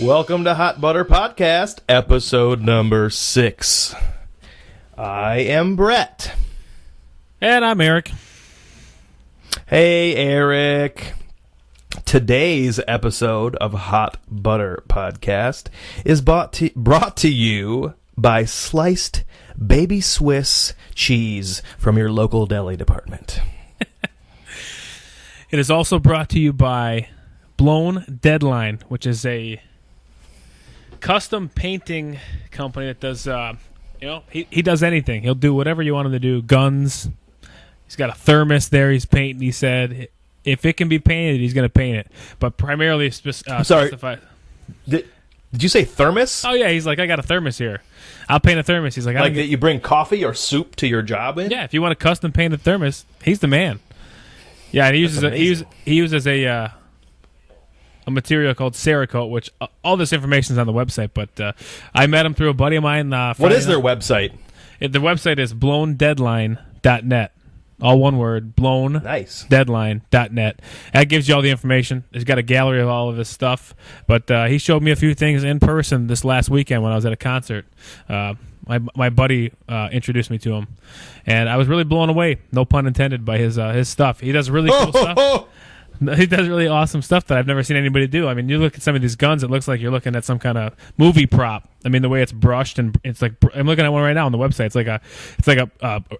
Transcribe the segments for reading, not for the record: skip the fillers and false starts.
Welcome to Hot Butter Podcast, episode number 6. I am Brett. And I'm Eric. Hey, Eric. Today's episode of Hot Butter Podcast is brought to you by sliced baby Swiss cheese from your local deli department. It is also brought to you by Blown Deadline, which is a custom painting company that does, he does anything. He'll do whatever you want him to do. Guns. He's got a thermos there he's painting. He said if it can be painted, he's going to paint it. But primarily specified. Did you say thermos? Oh, yeah. He's like, I got a thermos here. I'll paint a thermos. He's like, that you bring coffee or soup to your job in? Yeah, if you want a custom painted thermos, he's the man. Yeah, and he uses a material called Cerakote, which all this information is on the website. But I met him through a buddy of mine. What is their website? The website is blowndeadline.net. All one word, blowndeadline.net. That gives you all the information. He's got a gallery of all of his stuff. But he showed me a few things in person this last weekend when I was at a concert. My buddy introduced me to him, and I was really blown away, no pun intended, by his stuff. He does really cool stuff. He does really awesome stuff that I've never seen anybody do. I mean, you look at some of these guns, it looks like you're looking at some kind of movie prop. I mean, the way it's brushed, and it's like, I'm looking at one right now on the website. It's like a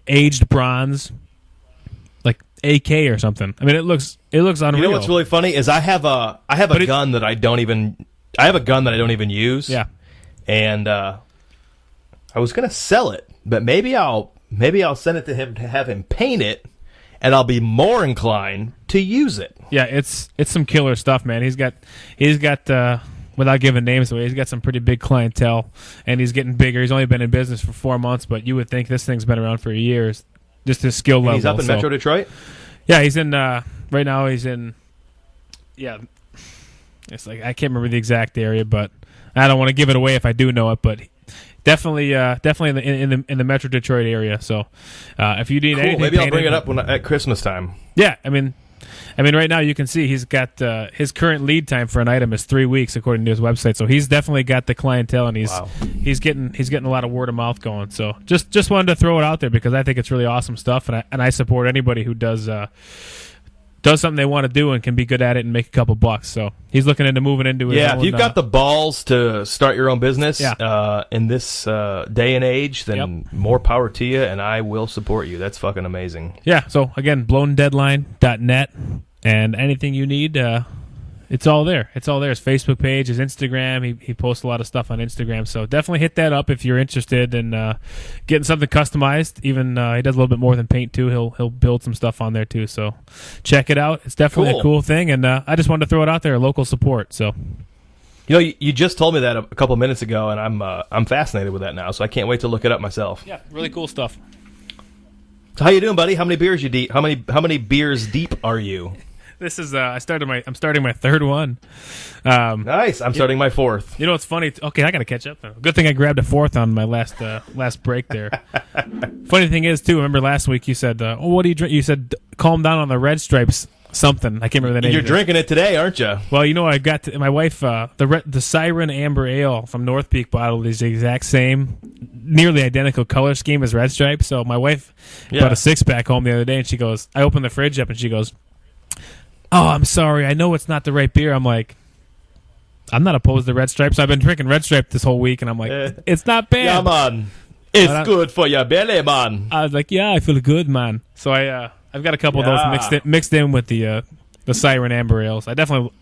aged bronze, like AK or something. I mean, it looks unreal. You know what's really funny is I have a gun that I don't even use. Yeah, and I was gonna sell it, but maybe I'll send it to him to have him paint it, and I'll be more inclined to use it. Yeah, it's some killer stuff, man. He's got without giving names away, he's got some pretty big clientele, and he's getting bigger. He's only been in business for 4 months, but you would think this thing's been around for years. Just his skill level. He's up in Metro Detroit? Yeah, he's in right now he's in it's like I can't remember the exact area, but I don't want to give it away if I do know it, but definitely in the Metro Detroit area. So if you need anything, maybe I'll bring it up at Christmas time. Yeah, I mean, right now you can see he's got his current lead time for an item is 3 weeks according to his website. So he's definitely got the clientele, and he's getting a lot of word of mouth going. So just wanted to throw it out there because I think it's really awesome stuff, and I support anybody who does something they want to do and can be good at it and make a couple bucks. So he's looking into moving into his own, if you've got the balls to start your own business Yeah. In this day and age, then more power to you, and I will support you. That's fucking amazing. Yeah, so again, blowndeadline.net, and anything you need, it's all there. It's all there. His Facebook page, his Instagram. He posts a lot of stuff on Instagram, so definitely hit that up if you're interested in getting something customized. Even he does a little bit more than paint too. He'll build some stuff on there too. So check it out. It's definitely a cool thing, and I just wanted to throw it out there, local support. So you just told me that a couple minutes ago, and I'm fascinated with that now. So I can't wait to look it up myself. Yeah, really cool stuff. So how you doing, buddy? How many beers you deep? How many beers deep are you? This is I'm starting my third one. Nice. I'm starting my fourth. You know what's funny? Okay, I got to catch up now. Good thing I grabbed a fourth on my last break there. Funny thing is too. Remember last week you said, what do you drink? You said calm down on the Red Stripes something. I can't remember the name. You're drinking it today, aren't you? Well, you know, I got my wife the Siren Amber Ale from North Peak bottle is the exact same, nearly identical color scheme as Red Stripe. So my wife brought a 6-pack home the other day, and she goes, I opened the fridge up, and she goes, oh, I'm sorry. I know it's not the right beer. I'm like, I'm not opposed to Red Stripe. So I've been drinking Red Stripe this whole week, and I'm like, it's not bad. Yeah, man. It's good for your belly, man. I was like, yeah, I feel good, man. So I've got a couple of those mixed in with the Siren Amber Ales. I definitely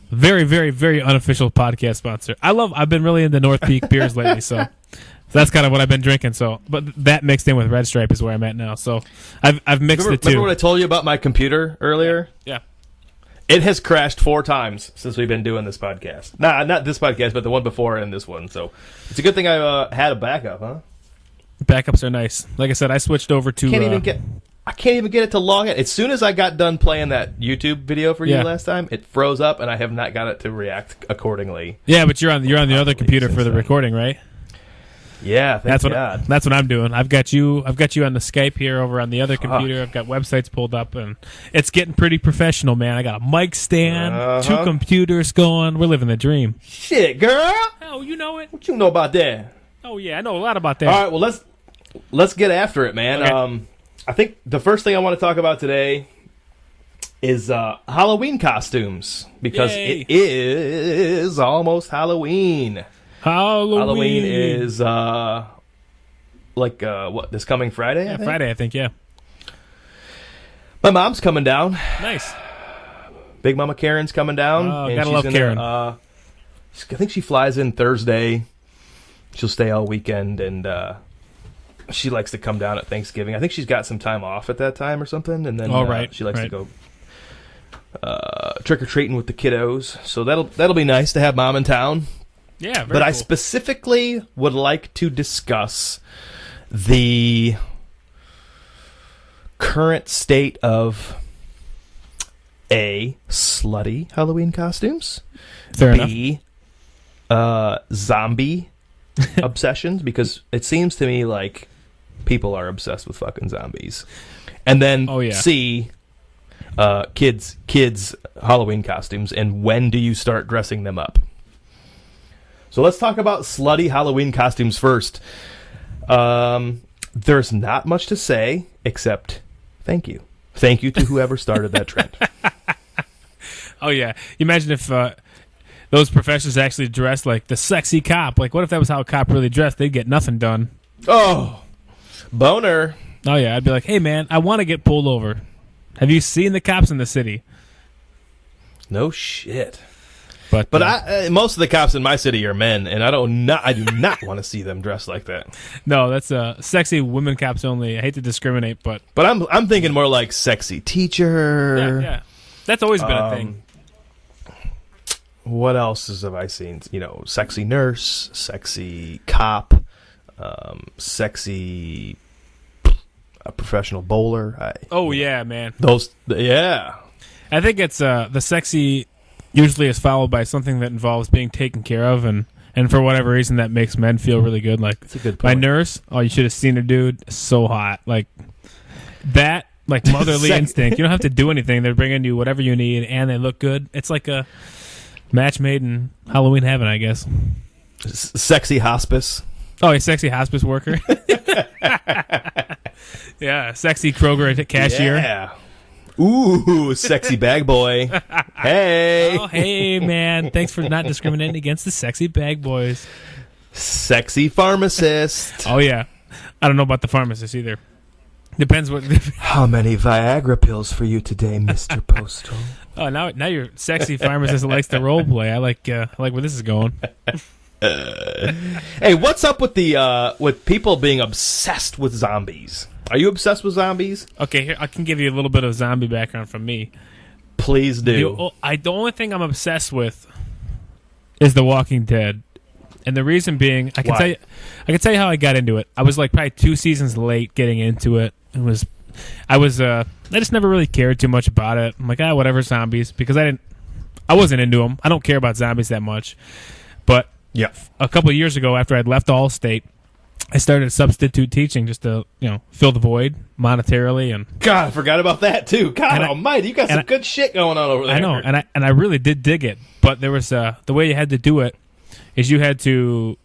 very, very, very unofficial podcast sponsor. I've been really into North Peak beers lately, so that's kind of what I've been drinking. So, but that mixed in with Red Stripe is where I'm at now. So I've mixed the two. Remember what I told you about my computer earlier? Yeah. It has crashed 4 times since we've been doing this podcast. Nah, not this podcast, but the one before and this one. So it's a good thing I had a backup, huh? Backups are nice. Like I said, I switched over to. I can't even get it to log in. As soon as I got done playing that YouTube video for you last time, it froze up, and I have not got it to react accordingly. Yeah, but you're on the other computer for the recording, right? Yeah, thank God. That's what I'm doing. I've got you on the Skype here over on the other computer. I've got websites pulled up, and it's getting pretty professional, man. I got a mic stand, 2 computers going. We're living the dream. Shit, girl. Oh, you know it. What you know about that? Oh yeah, I know a lot about that. All right, well let's get after it, man. Okay. I think the first thing I want to talk about today is Halloween costumes, because Yay. it is almost Halloween. Halloween is this coming Friday? Yeah, Friday, I think. Yeah. My mom's coming down. Nice. Big Mama Karen's coming down. Oh, and gotta love Karen. I think she flies in Thursday. She'll stay all weekend, and she likes to come down at Thanksgiving. I think she's got some time off at that time or something, and then she likes to go trick-or-treating with the kiddos. So that'll be nice to have Mom in town. Yeah, but cool. I specifically would like to discuss the current state of A, slutty Halloween costumes, Fair B, zombie obsessions, because it seems to me like people are obsessed with fucking zombies, and then C, kids Halloween costumes, and when do you start dressing them up? So let's talk about slutty Halloween costumes first. There's not much to say except thank you. Thank you to whoever started that trend. Oh, yeah. You imagine if those professionals actually dressed like the sexy cop. Like, what if that was how a cop really dressed? They'd get nothing done. Oh, boner. Oh, yeah. I'd be like, hey, man, I want to get pulled over. Have you seen the cops in the city? No shit. But most of the cops in my city are men, and I do not want to see them dressed like that. No, that's sexy women cops only. I hate to discriminate, but I'm thinking more like sexy teacher. Yeah. That's always been a thing. What else have I seen? Sexy nurse, sexy cop, sexy professional bowler. Yeah, man. Yeah. I think it's the sexy usually is followed by something that involves being taken care of, and for whatever reason that makes men feel really good. Like, that's a good point. My nurse, you should have seen her, dude. So hot. Like that, like motherly instinct. You don't have to do anything. They're bringing you whatever you need, and they look good. It's like a match made in Halloween heaven, I guess. Sexy hospice. Oh, a sexy hospice worker. Yeah, sexy Kroger cashier. Yeah. Ooh, sexy bag boy. Hey. Oh, hey, man. Thanks for not discriminating against the sexy bag boys. Sexy pharmacist. Oh, yeah. I don't know about the pharmacist either. Depends what... How many Viagra pills for you today, Mr. Postal? Oh, now you're sexy pharmacist that likes to role play. I like where this is going. Hey, what's up with the with people being obsessed with zombies? Are you obsessed with zombies? Okay, here I can give you a little bit of zombie background from me. Please do. The only thing I'm obsessed with is The Walking Dead, and the reason being, I can tell you how I got into it. I was like probably 2 seasons late getting into it. I just never really cared too much about it. I'm like, whatever, zombies, because I wasn't into them. I don't care about zombies that much. But a couple of years ago, after I'd left Allstate, I started substitute teaching just to, fill the void monetarily. And God, I forgot about that too. God almighty, you got some good shit going on over there. I know, and I really did dig it. But there was the way you had to do it is you had to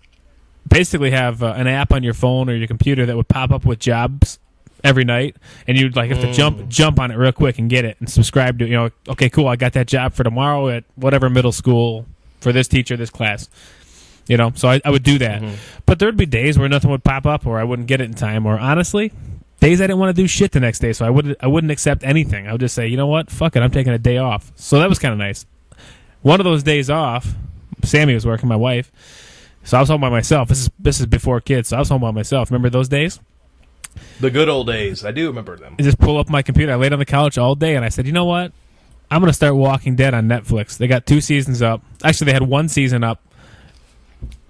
basically have an app on your phone or your computer that would pop up with jobs every night, and you'd have to jump on it real quick and get it and subscribe to it. Okay, cool, I got that job for tomorrow at whatever middle school for this teacher, this class. So I would do that. But there would be days where nothing would pop up, or I wouldn't get it in time, or honestly, days I didn't want to do shit the next day, so I wouldn't accept anything. I would just say, you know what, fuck it, I'm taking a day off. So that was kind of nice. One of those days off, Sammy was working, my wife, so I was home by myself. This is before kids, so I was home by myself. Remember those days? The good old days. I do remember them. I just pull up my computer. I laid on the couch all day, and I said, you know what? I'm going to start Walking Dead on Netflix. They got 2 seasons up. Actually, they had 1 season up.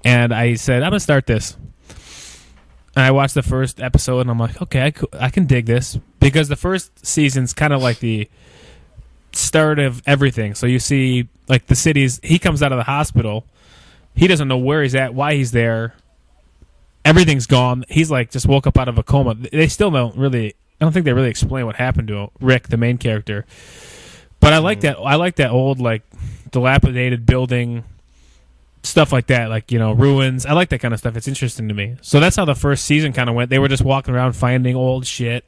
And I said, I'm going to start this. And I watched the first episode, and I'm like, okay, I can dig this. Because the first season's kind of like the start of everything. So you see, like, the cities, he comes out of the hospital. He doesn't know where he's at, why he's there. everything's gone. He's like just woke up out of a coma. They still don't really. I don't think they really explain what happened to Rick, the main character. But I like that. I like that old like dilapidated building. Stuff like that, like, you know, ruins. I like that kind of stuff. It's interesting to me. So that's how the first season kind of went. They were just walking around finding old shit,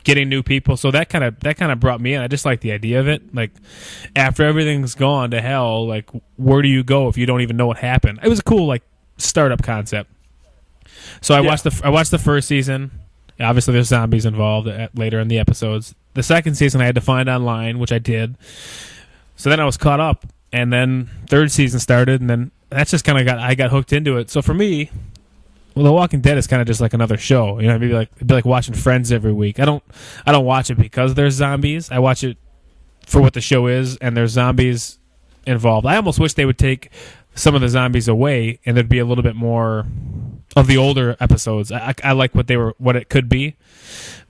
getting new people. So that kind of brought me in. I just like the idea of it. Like, after everything's gone to hell, like, where do you go if you don't even know what happened? It was a cool like startup concept. So I watched the first season. Obviously, there's zombies involved later in the episodes. The second season I had to find online, which I did. So then I was caught up, and then third season started, and then that's just kind of I got hooked into it. So for me, well, The Walking Dead is kind of just like another show. You know, it'd be like watching Friends every week. I don't watch it because there's zombies. I watch it for what the show is, and there's zombies involved. I almost wish they would take some of the zombies away, and there'd be a little bit more of the older episodes. I like what it could be,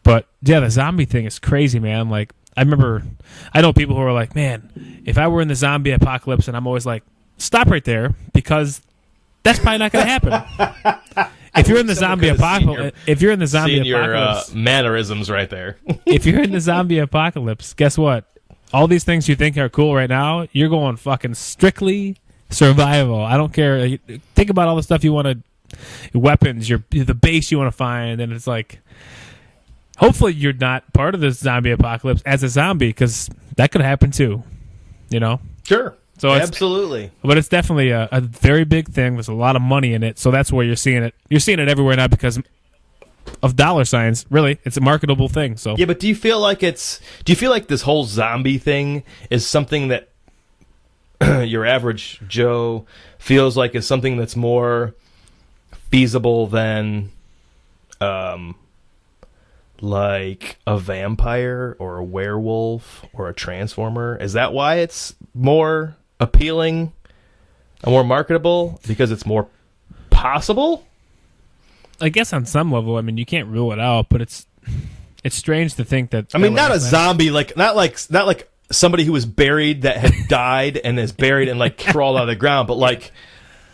but yeah, the zombie thing is crazy, man. Like, I know people who are like, man, if I were in the zombie apocalypse, and I'm always like, stop right there, because that's probably not going to happen. If you're in the zombie apocalypse, mannerisms right there. If you're in the zombie apocalypse, guess what? All these things you think are cool right now, you're going fucking strictly survival. I don't care. Think about all the stuff you want to, weapons, the base you want to find, and it's like, hopefully you're not part of this zombie apocalypse as a zombie, because that could happen too. You know? Sure. So absolutely. But it's definitely a very big thing. There's a lot of money in it, so that's where you're seeing it. You're seeing it everywhere now because of dollar signs. Really, it's a marketable thing. So yeah, but do you feel like this whole zombie thing is something that your average Joe feels like is something that's more feasible than like a vampire or a werewolf or a transformer? Is that why it's more appealing and more marketable, because it's more possible? I guess on some level, I mean, you can't rule it out, but it's strange to think that. I mean, not a zombie, not like somebody who was buried that had died and is buried and like crawled out of the ground, but like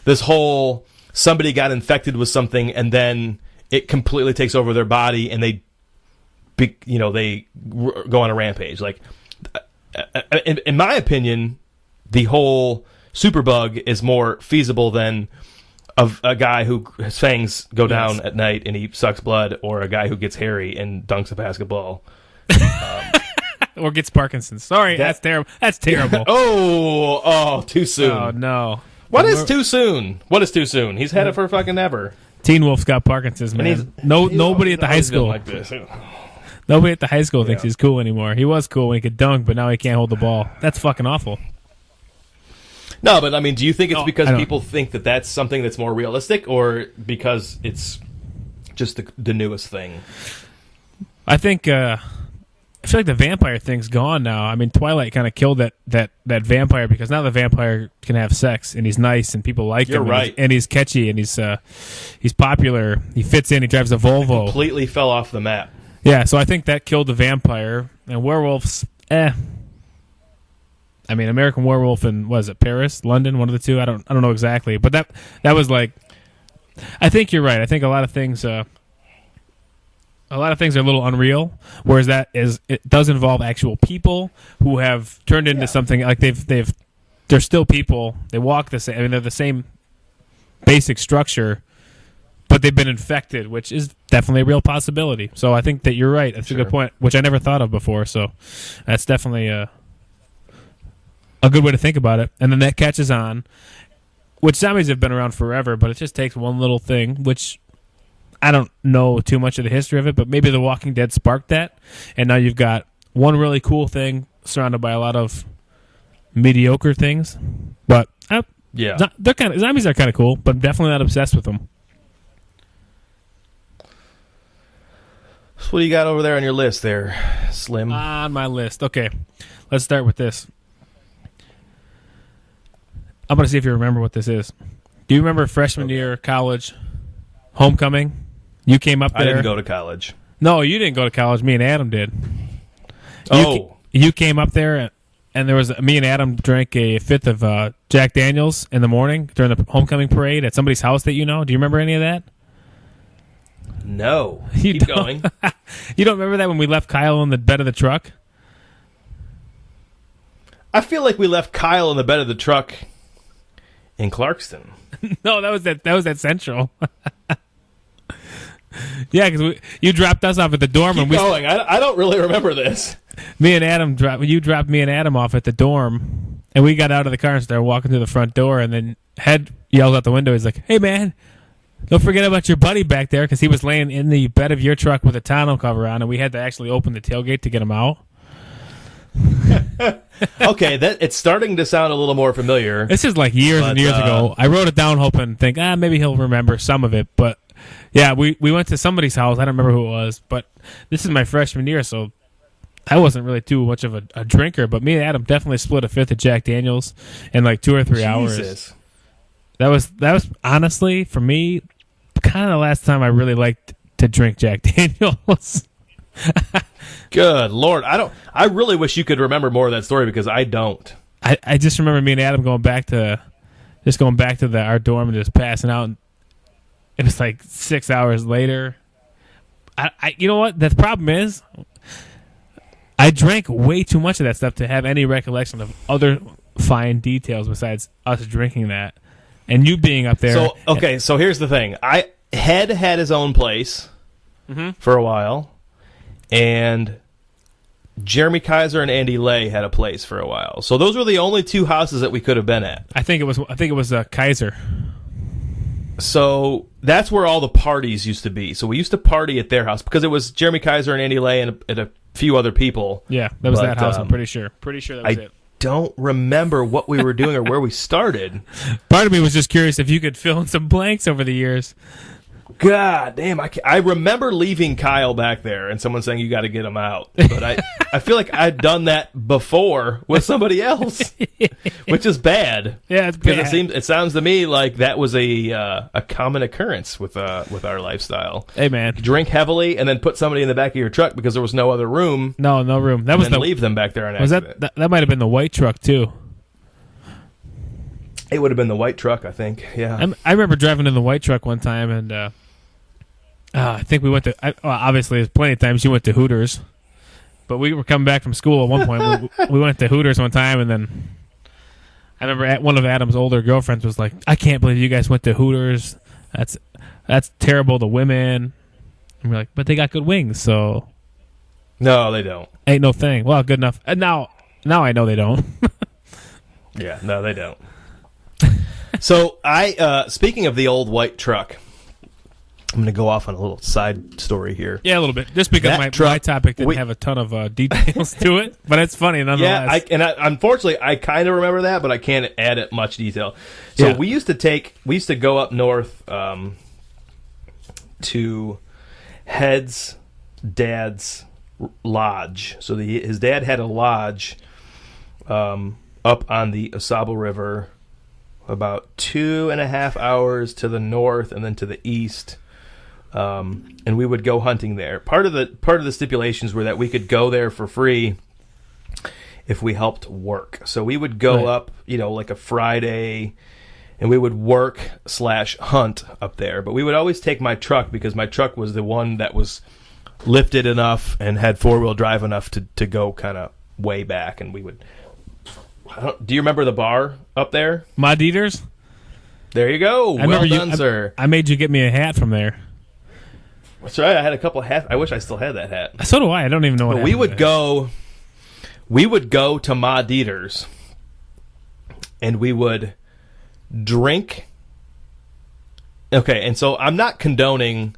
this whole somebody got infected with something and then it completely takes over their body and they go on a rampage. Like, in my opinion, the whole superbug is more feasible than a guy who his fangs go down at night and he sucks blood, or a guy who gets hairy and dunks a basketball. Or gets Parkinson's. Sorry, that's terrible. That's terrible. Too soon. Oh, no. What is too soon? He's had it for fucking ever. Teen Wolf's got Parkinson's, man. Nobody at the high school. Like this. Nobody at the high school thinks he's cool anymore. He was cool when he could dunk, but now he can't hold the ball. That's fucking awful. No, but I mean, do you think it's because people think that that's something that's more realistic, or because it's just the newest thing? I think I feel like the vampire thing's gone now. I mean, Twilight kind of killed that vampire, because now the vampire can have sex and he's nice and people like him. You're right. And he's catchy and he's popular. He fits in. He drives a Volvo. Completely fell off the map. Yeah, so I think that killed the vampire. And werewolves, I mean, American Werewolf and was it Paris, London, one of the two? I don't know exactly, but that was like, I think you're right. I think a lot of things are a little unreal, whereas it does involve actual people who have turned into something like they're still people. They walk the same. I mean, they're the same basic structure, but they've been infected, which is definitely a real possibility. So I think that you're right. That's a good point, which I never thought of before. So that's definitely a good way to think about it. And then that catches on, which zombies have been around forever, but it just takes one little thing, which I don't know too much of the history of it, but maybe The Walking Dead sparked that. And now you've got one really cool thing surrounded by a lot of mediocre things. But zombies are kind of cool, but I'm definitely not obsessed with them. So what do you got over there on your list there, Slim? On my list. Okay, let's start with this. I'm going to see if you remember what this is. Do you remember freshman year college homecoming? You came up there. I didn't go to college. No, you didn't go to college. Me and Adam did. You came up there, and there was me and Adam drank a fifth of Jack Daniels in the morning during the homecoming parade at somebody's house that you know. Do you remember any of that? No. You Keep going. You don't remember that when we left Kyle in the bed of the truck? I feel like we left Kyle in the bed of the truck in Clarkston. No, that was at Central. Yeah, because you dropped us off at the dorm. Keep going. I don't really remember this. You dropped me and Adam off at the dorm, and we got out of the car and started walking through the front door, and then Head yelled out the window. He's like, "Hey, man, don't forget about your buddy back there," because he was laying in the bed of your truck with a tonneau cover on, and we had to actually open the tailgate to get him out. Okay, it's starting to sound a little more familiar. This is like years and years ago. I wrote it down hoping, maybe he'll remember some of it, but yeah, we went to somebody's house. I don't remember who it was, but this is my freshman year, so I wasn't really too much of a drinker, but me and Adam definitely split a fifth of Jack Daniels in like 2 or 3 hours. That was honestly, for me, kind of the last time I really liked to drink Jack Daniels. Good Lord. I really wish you could remember more of that story because I don't. I just remember me and Adam going back to our dorm and just passing out. And it was like 6 hours later. You know what? The problem is I drank way too much of that stuff to have any recollection of other fine details besides us drinking that. And you being up there. So here's the thing. Head had his own place for a while. And Jeremy Kaiser and Andy Lay had a place for a while. So those were the only two houses that we could have been at. I think it was Kaiser. So that's where all the parties used to be. So we used to party at their house because it was Jeremy Kaiser and Andy Lay and a few other people. Yeah, that was that house. I'm pretty sure. Pretty sure that was it. Don't remember what we were doing or where we started. Part of me was just curious if you could fill in some blanks over the years. God damn, I remember leaving Kyle back there and someone saying you got to get him out. But I feel like I'd done that before with somebody else, which is bad. Yeah, it's bad. It sounds to me like that was a common occurrence with our lifestyle. Hey, man. Drink heavily and then put somebody in the back of your truck because there was no other room. No room. That was leave them back there on accident. That might have been the white truck, too. It would have been the white truck, I think. Yeah. I remember driving in the white truck one time, and I think we went to. Obviously, there's plenty of times you went to Hooters, but we were coming back from school at one point. we went to Hooters one time, and then I remember one of Adam's older girlfriends was like, "I can't believe you guys went to Hooters. That's terrible to women." And we're like, "But they got good wings, so." No, they don't. Ain't no thing. Well, good enough. And now I know they don't. Yeah, no, they don't. So speaking of the old white truck, I'm going to go off on a little side story here. Yeah, a little bit. Just because my topic didn't have a ton of details to it, but it's funny nonetheless. Yeah, unfortunately, I kind of remember that, but I can't add it much detail. So we used to go up north to Head's dad's lodge. So his dad had a lodge up on the Osable River, about 2.5 hours to the north and then to the east, and we would go hunting there. Part of the stipulations were that we could go there for free if we helped work. So we would go up, like a Friday, and we would work/hunt up there. But we would always take my truck because my truck was the one that was lifted enough and had 4-wheel drive enough to go kind of way back, and we would. Do you remember the bar up there? Mod Eaters? There you go. Well done, sir. I made you get me a hat from there. That's right. I had a couple of hats. I wish I still had that hat. So do I. I don't even know what. But we would go to Mod Eaters, and we would drink. Okay, and so I'm not condoning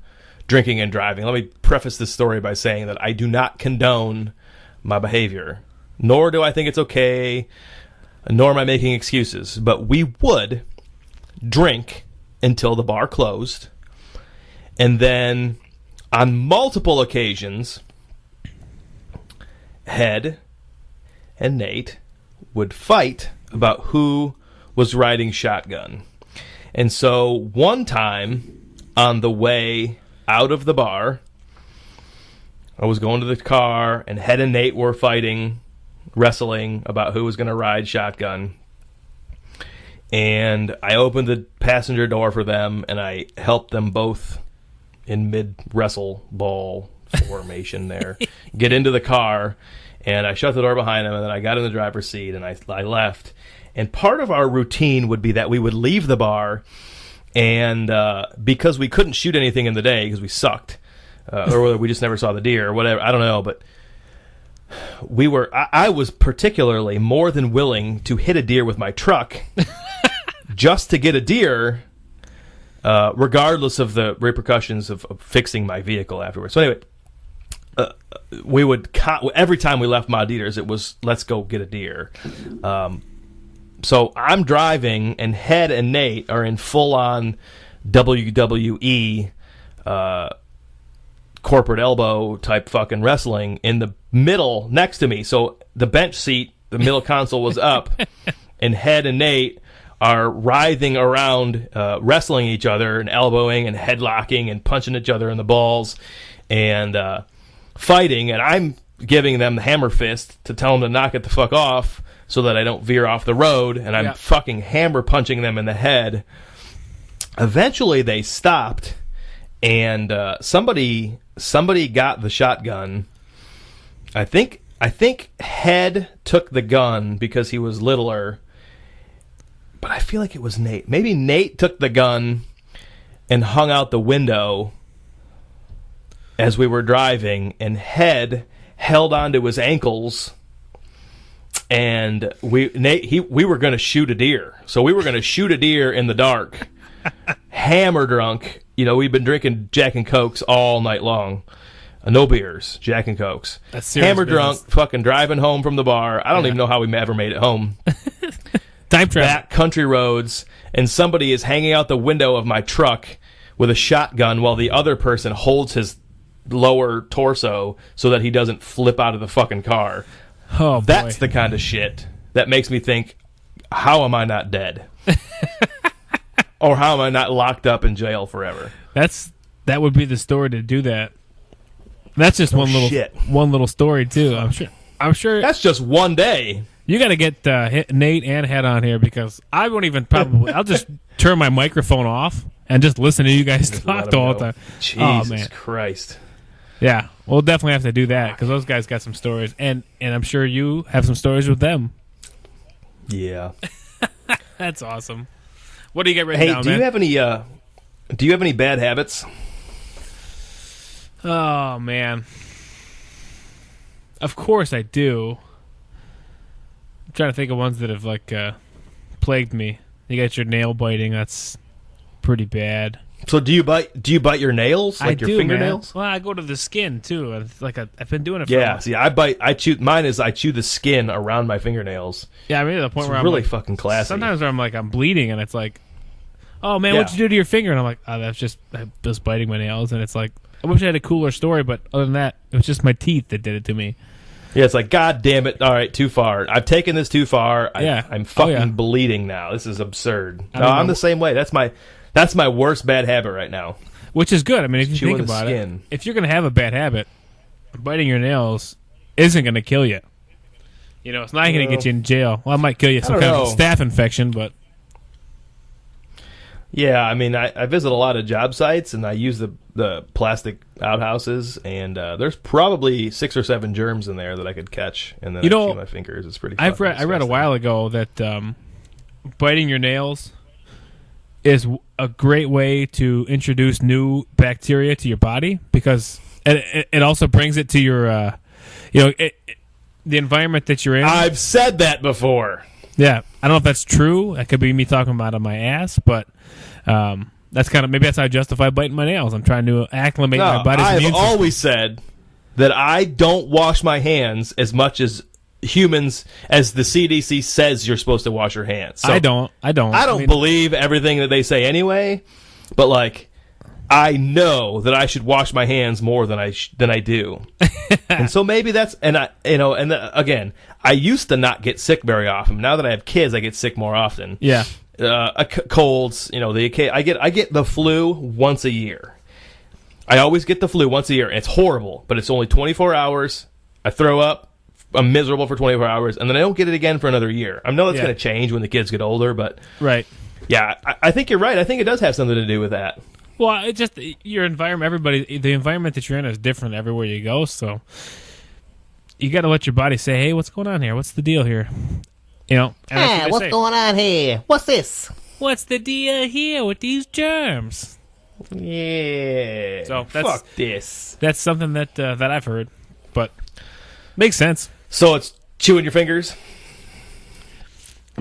drinking and driving. Let me preface this story by saying that I do not condone my behavior, nor do I think it's okay, nor am I making excuses. But we would drink until the bar closed, and then on multiple occasions, Head and Nate would fight about who was riding shotgun. And so one time on the way out of the bar, I was going to the car, and Head and Nate were wrestling about who was going to ride shotgun. And I opened the passenger door for them, and I helped them both in mid wrestle ball formation there. Get into the car, and I shut the door behind him, and then I got in the driver's seat, and I left. And part of our routine would be that we would leave the bar, and because we couldn't shoot anything in the day because we sucked, or whether we just never saw the deer or whatever, I don't know, but I was particularly more than willing to hit a deer with my truck just to get a deer, regardless of the repercussions of fixing my vehicle afterwards. So anyway, we would every time we left Mod Eaters, it was let's go get a deer. So I'm driving, and Head and Nate are in full-on WWE corporate elbow type fucking wrestling in the middle next to me. So the bench seat, the middle console was up, and Head and Nate are writhing around, wrestling each other and elbowing and headlocking and punching each other in the balls and fighting. And I'm giving them the hammer fist to tell them to knock it the fuck off so that I don't veer off the road. And I'm fucking hammer punching them in the head. Eventually they stopped, and somebody got the shotgun. I think Head took the gun because he was littler, but I feel like it was Nate. Maybe Nate took the gun and hung out the window as we were driving, and Head held onto his ankles, and we were going to shoot a deer. So we were going to shoot a deer in the dark, hammer drunk. We've been drinking Jack and Cokes all night long. No beers, Jack and Cokes. That's serious hammer business. Drunk, fucking driving home from the bar. I don't even know how we ever made it home. Time travel. Back country roads, and somebody is hanging out the window of my truck with a shotgun while the other person holds his lower torso so that he doesn't flip out of the fucking car. Oh, boy. That's the kind of shit that makes me think, how am I not dead? Or how am I not locked up in jail forever? That would be the story to do that. That's just one little story too. I'm sure that's just one day. You got to get Nate and Head on here, because I won't even probably. I'll just turn my microphone off and just listen to you guys talk the whole time. Jesus Christ. Yeah, we'll definitely have to do that, because those guys got some stories, and I'm sure you have some stories with them. Yeah. That's awesome. What do you get written down, do you have any bad habits? Oh, man. Of course I do. I'm trying to think of ones that have plagued me. You got your nail biting. That's pretty bad. So do you bite your nails, like your fingernails? Man. Well, I go to the skin too. I've been doing it. See, I chew the skin around my fingernails. Yeah, I mean, to the point where I'm really fucking classy. Sometimes where I'm bleeding, and it's like, oh man, what'd you do to your finger? And I'm like, oh, that's just biting my nails. And it's like, I wish I had a cooler story, but other than that, it was just my teeth that did it to me. Yeah, it's like, God damn it! All right, too far. I've taken this too far. I'm fucking bleeding now. This is absurd. I'm the same way. That's my worst bad habit right now. Which is good. I mean, if you think about it, if you're going to have a bad habit, biting your nails isn't going to kill you. It's not going to get you in jail. Well, it might kill you some kind of staph infection, but... Yeah, I mean, I visit a lot of job sites, and I use the plastic outhouses, and there's probably 6 or 7 germs in there that I could catch, and then I chew my fingers. It's pretty. I read a while ago that biting your nails is a great way to introduce new bacteria to your body, because it also brings it to your, the environment that you're in. I've said that before. Yeah, I don't know if that's true. That could be me talking about it on my ass, but that's maybe that's how I justify biting my nails. I'm trying to acclimate my body's immune system. I've always said that I don't wash my hands as much as humans, as the CDC says you're supposed to wash your hands. So I don't believe everything that they say anyway, but I know that I should wash my hands more than I do. And so maybe that's, again, I used to not get sick very often. Now that I have kids, I get sick more often. Yeah. Colds, I get the flu once a year. I always get the flu once a year, and it's horrible, but it's only 24 hours. I throw up. I'm miserable for 24 hours, and then I don't get it again for another year. I know that's going to change when the kids get older, but right. Yeah, I think you're right. I think it does have something to do with that. Well, it just your environment. The environment that you're in is different everywhere you go. So you got to let your body say, "Hey, what's going on here? What's the deal here?" You know. Hey, what's going on here? What's this? What's the deal here with these germs? Yeah. So fuck this. That's something that I've heard, but makes sense. So it's chewing your fingers.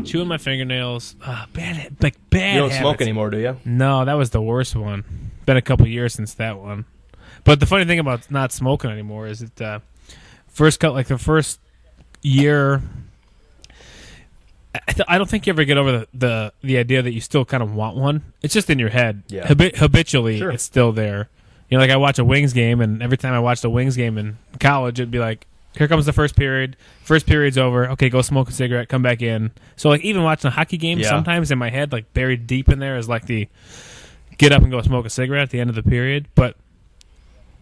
Chewing my fingernails. Bad You don't habits. smoke anymore, do you? No, that was the worst one. Been a couple years since that one. But the funny thing about not smoking anymore is that the first year, I don't think you ever get over the idea that you still kind of want one. It's just in your head. Yeah. Habitually, Sure. It's still there. You know, like I watch a Wings game, and every time I watched a Wings game in college, it'd be like, here comes the first period. First period's over. Okay, go smoke a cigarette. Come back in. So, like, even watching a hockey game, sometimes in my head, like buried deep in there, is like the get up and go smoke a cigarette at the end of the period. But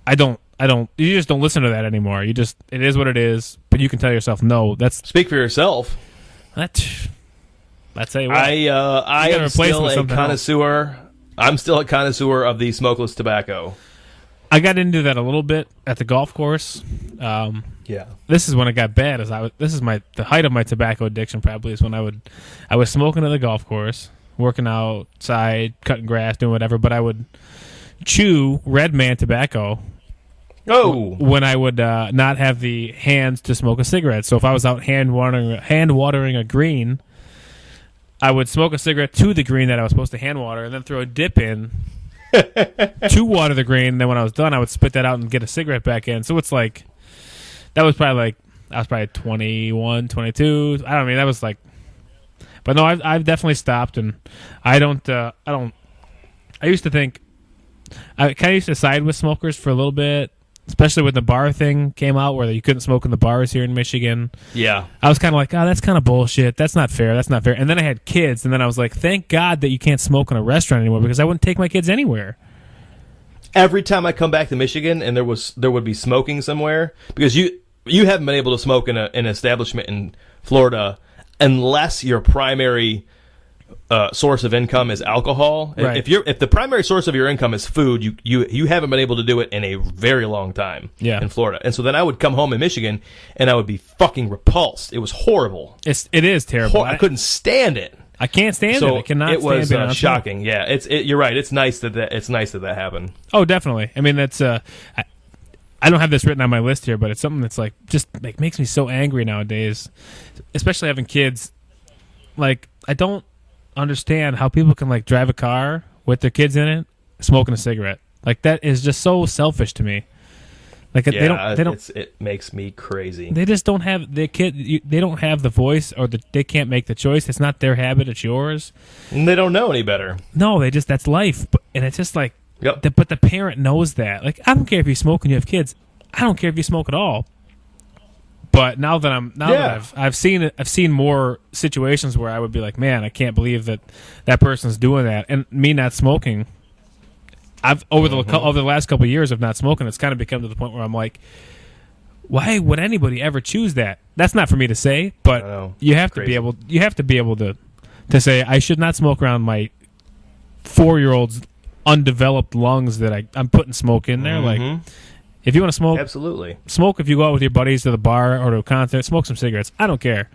I don't. You just don't listen to that anymore. It is what it is. But you can tell yourself, no. Speak for yourself. That's say what. I am still a connoisseur. Else. I'm still a connoisseur of the smokeless tobacco. I got into that a little bit at the golf course. Yeah, this is when it got bad. The height of my tobacco addiction. Probably is when I was smoking at the golf course, working outside, cutting grass, doing whatever. But I would chew Red Man tobacco. Oh, when I would not have the hands to smoke a cigarette. So if I was out hand watering a green, I would smoke a cigarette to the green that I was supposed to hand water, and then throw a dip in. To water the green, then when I was done, I would spit that out and get a cigarette back in. So it's like, I was probably 21, 22. I don't mean, that was like, but no, I've definitely stopped, and I used to think, I kind of used to side with smokers for a little bit, especially when the bar thing came out where you couldn't smoke in the bars here in Michigan. Yeah. I was kind of like, oh, that's kind of bullshit. That's not fair. And then I had kids, and then I was like, thank God that you can't smoke in a restaurant anymore, because I wouldn't take my kids anywhere. Every time I come back to Michigan and there would be smoking somewhere, because you haven't been able to smoke in an establishment in Florida unless your primary source of income is alcohol. Right. If the primary source of your income is food, you haven't been able to do it in a very long time in Florida. And so then I would come home in Michigan and I would be fucking repulsed. It was horrible. It is terrible. I couldn't stand it. I can't stand it. I cannot stand it. It was shocking. Yeah, you're right. It's nice that happened. Oh, definitely. I mean, that's I don't have this written on my list here, but it's something that's like just like makes me so angry nowadays, especially having kids. Like, I don't understand how people can like drive a car with their kids in it smoking a cigarette. Like, that is just so selfish to me. Like, they don't. It makes me crazy. They just don't have the kid. They don't have the voice, or they can't make the choice. It's not their habit. It's yours. And they don't know any better. No, that's life. And it's just like, yep. But the parent knows that. Like, I don't care if you smoke and you have kids. I don't care if you smoke at all. But now that I've seen more situations where I would be like, man, I can't believe that person's doing that, and me not smoking. I've over the last couple of years of not smoking, it's kind of become to the point where I'm like, why would anybody ever choose that? That's not for me to say, but you have to be able to say, I should not smoke around my 4-year-old's undeveloped lungs that I'm putting smoke in there. Like, if you want to smoke, absolutely smoke. If you go out with your buddies to the bar or to a concert, smoke some cigarettes. I don't care.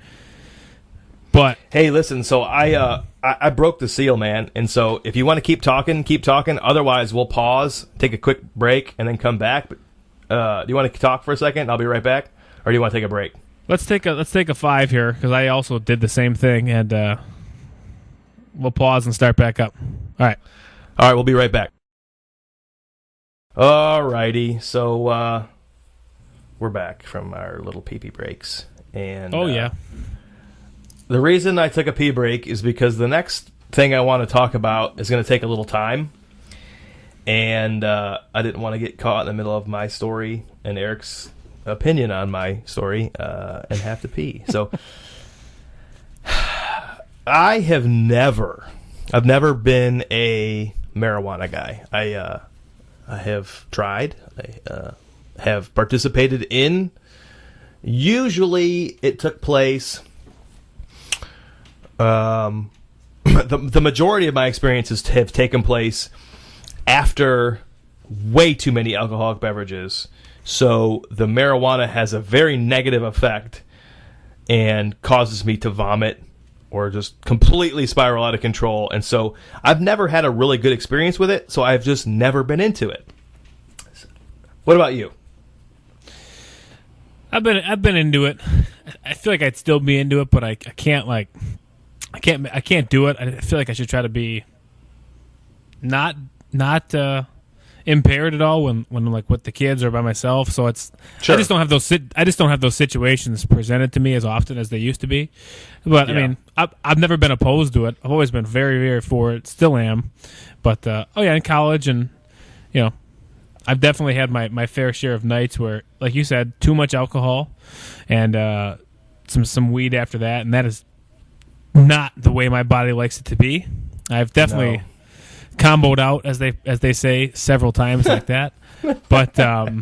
But hey, listen. So I broke the seal, man. And so if you want to keep talking, keep talking. Otherwise, we'll pause, take a quick break, and then come back. But do you want to talk for a second? I'll be right back. Or do you want to take a break? Let's take a 5 here, because I also did the same thing, and we'll pause and start back up. All right. We'll be right back. All righty. So we're back from our little pee-pee breaks, and the reason I took a pee break is because the next thing I want to talk about is going to take a little time, and I didn't want to get caught in the middle of my story and Eric's opinion on my story and have to pee. So I've never been a marijuana guy. I have tried. I have participated in. Usually it took place. The majority of my experiences have taken place after way too many alcoholic beverages. So the marijuana has a very negative effect and causes me to vomit or just completely spiral out of control. And so I've never had a really good experience with it, so I've just never been into it. What about you? I've been into it. I feel like I'd still be into it, but I can't do it. I feel like I should try to be not impaired at all when I'm like with the kids or by myself. So it's sure. I just don't have those situations presented to me as often as they used to be. But yeah. I mean, I've never been opposed to it. I've always been very, very for it. Still am. But in college and I've definitely had my fair share of nights where, like you said, too much alcohol and some weed after that, and that is not the way my body likes it to be. I've definitely comboed out, as they say, several times like that. But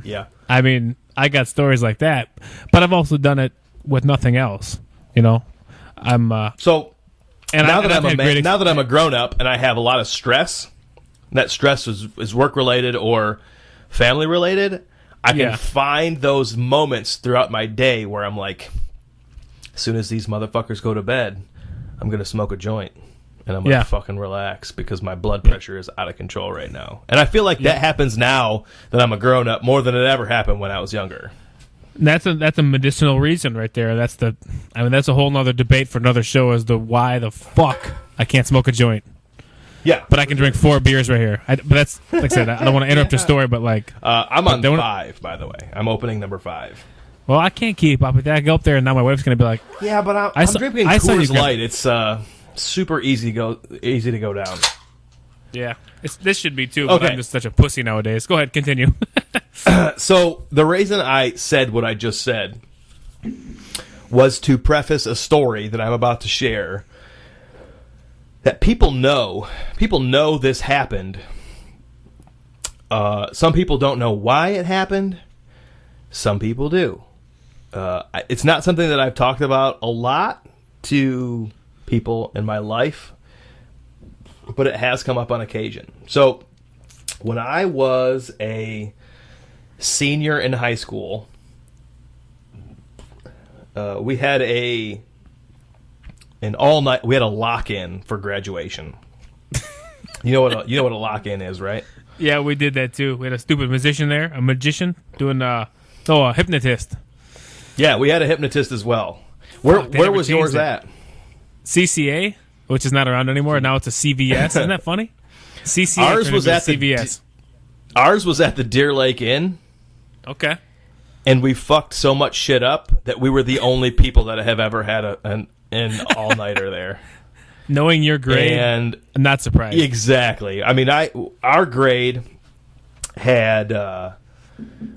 yeah, I mean, I got stories like that, but I've also done it with nothing else. I'm so. And now that I'm a grown up and I have a lot of stress, that stress is work related or family related, I can find those moments throughout my day where I'm like, as soon as these motherfuckers go to bed, I'm going to smoke a joint and I'm going to fucking relax because my blood pressure is out of control right now. And I feel like that happens now that I'm a grown up more than it ever happened when I was younger. That's a medicinal reason right there. That's a whole nother debate for another show as to why the fuck I can't smoke a joint. Yeah, but I can drink 4 beers right here. But that's, like I said, I don't want to interrupt your story, but like... I'm on 5, by the way. I'm opening number 5. Well, I can't keep up with that. I go up there, and now my wife's going to be like... Yeah, but I'm drinking Coors Light. It's super easy to go down. Yeah, this should be too, but I'm just such a pussy nowadays. Go ahead, continue. So, the reason I said what I just said was to preface a story that I'm about to share that people know this happened. Some people don't know why it happened. Some people do. It's not something that I've talked about a lot to people in my life, but it has come up on occasion. So, when I was a senior in high school, we had a lock-in for graduation. You know what a lock-in is, right? Yeah, we did that too. We had a stupid musician there, a magician doing a hypnotist. Yeah, we had a hypnotist as well. Where was yours at? CCA, which is not around anymore. Now it's a CVS. Isn't that funny? CCA. Ours was at CVS. Ours was at the Deer Lake Inn. Okay. And we fucked so much shit up that we were the only people that have ever had an all-nighter there. Knowing your grade, and I'm not surprised. Exactly. I mean, our grade had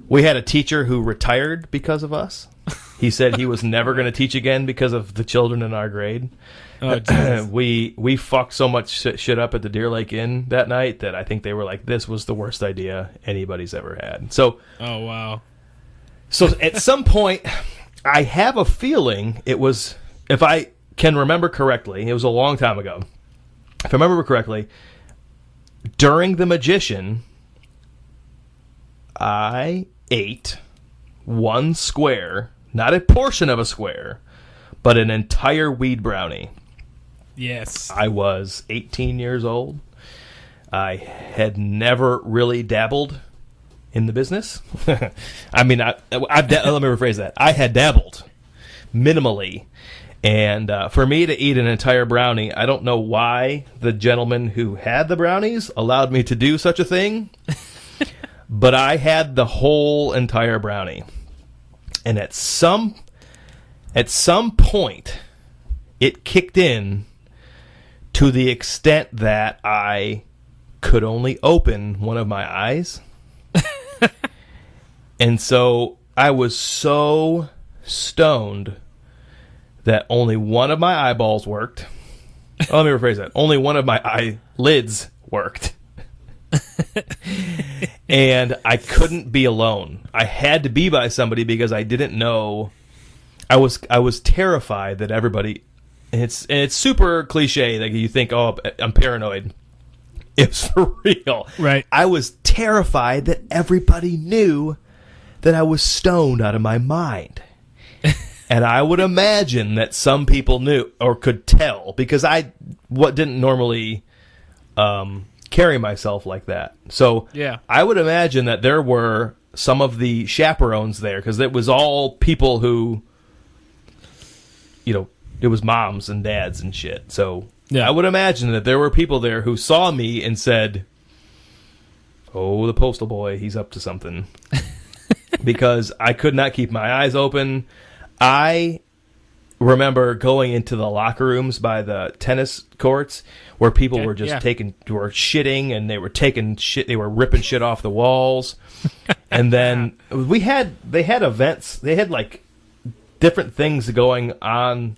we had a teacher who retired because of us. He said he was never going to teach again because of the children in our grade. Oh, we fucked so much shit up at the Deer Lake Inn that night that I think they were like, this was the worst idea anybody's ever had. So, oh wow. So at some point, I have a feeling it was, if I can remember correctly, it was a long time ago. If I remember correctly, during the magician, I ate one square, not a portion of a square, but an entire weed brownie. Yes. I was 18 years old. I had never really dabbled in the business. I mean, let me rephrase that. I had dabbled minimally. And for me to eat an entire brownie, I don't know why the gentleman who had the brownies allowed me to do such a thing, but I had the whole entire brownie. And at some point, it kicked in to the extent that I could only open one of my eyes. And so I was so stoned that only one of my eyeballs worked. Oh, let me rephrase that. Only one of my eyelids worked. And I couldn't be alone. I had to be by somebody because I didn't know. I was terrified that everybody. It's super cliche that you think, oh, I'm paranoid. It was for real. Right. I was terrified that everybody knew that I was stoned out of my mind. And I would imagine that some people knew or could tell, because I didn't normally carry myself like that. So yeah. I would imagine that there were some of the chaperones there, because it was all people who, it was moms and dads and shit. So yeah. I would imagine that there were people there who saw me and said, "Oh, the postal boy, he's up to something." Because I could not keep my eyes open. I remember going into the locker rooms by the tennis courts where people were just were shitting, and they were taking shit, they were ripping shit off the walls. And then they had events, they had like different things going on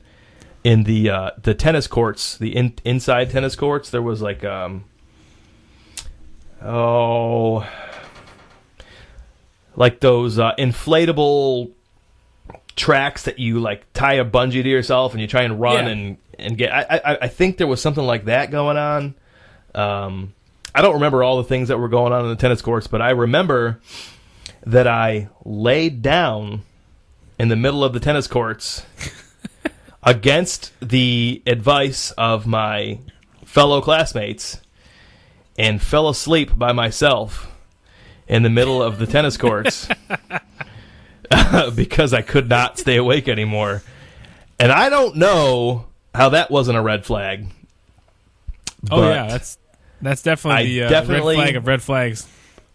in the tennis courts, the inside tennis courts. There was like like those inflatable tracks that you like tie a bungee to yourself and you try and run and get. I think there was something like that going on. I don't remember all the things that were going on in the tennis courts, but I remember that I laid down in the middle of the tennis courts against the advice of my fellow classmates and fell asleep by myself in the middle of the tennis courts because I could not stay awake anymore. And I don't know how that wasn't a red flag. Oh, yeah, that's definitely the red flag of red flags.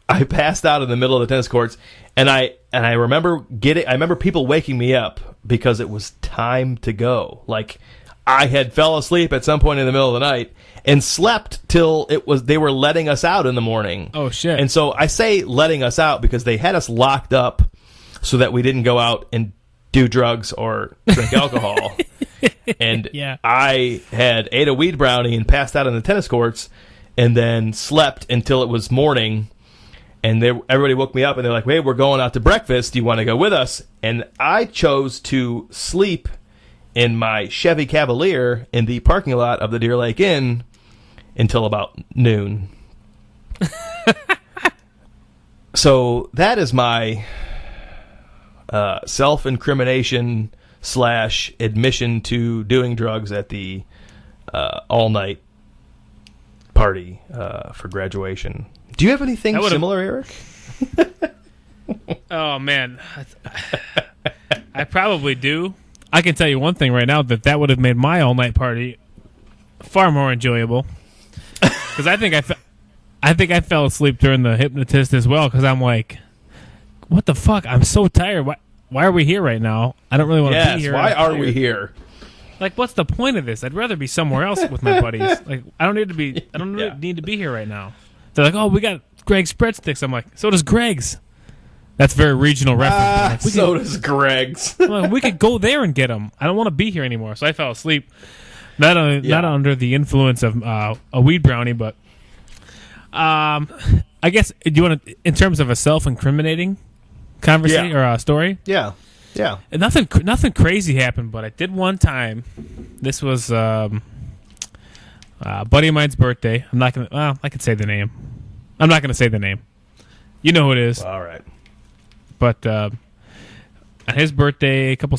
I passed out in the middle of the tennis courts, and I remember people waking me up because it was time to go. Like, I had fell asleep at some point in the middle of the night and slept till they were letting us out in the morning. Oh shit. And so I say letting us out because they had us locked up so that we didn't go out and do drugs or drink alcohol. And I had ate a weed brownie and passed out in the tennis courts and then slept until it was morning. And everybody woke me up and they're like, "Hey, we're going out to breakfast. Do you want to go with us?" And I chose to sleep in my Chevy Cavalier in the parking lot of the Deer Lake Inn until about noon. So that is my self-incrimination / admission to doing drugs at the all-night party for graduation. Do you have anything similar, Eric? Oh, man. I probably do. I can tell you one thing right now, that would have made my all-night party far more enjoyable. Because I think I fell asleep during the hypnotist as well, because I'm like, what the fuck? I'm so tired. Why are we here right now? I don't really want to be here. Why are we here? Like, what's the point of this? I'd rather be somewhere else with my buddies. Like, I don't need to be here right now. They're like, "Oh, we got Greg's breadsticks." I'm like, "So does Greg's." That's very regional reference. Like, so does Greg's. Like, we could go there and get them. I don't want to be here anymore. So I fell asleep. Not under the influence of a weed brownie, but I guess, do you want to, in terms of a self-incriminating conversation or story? Yeah. And nothing crazy happened, but I did one time. This was a buddy of mine's birthday. I'm not gonna. Well, I could say the name. I'm not gonna say the name. You know who it is. All right. But on his birthday a couple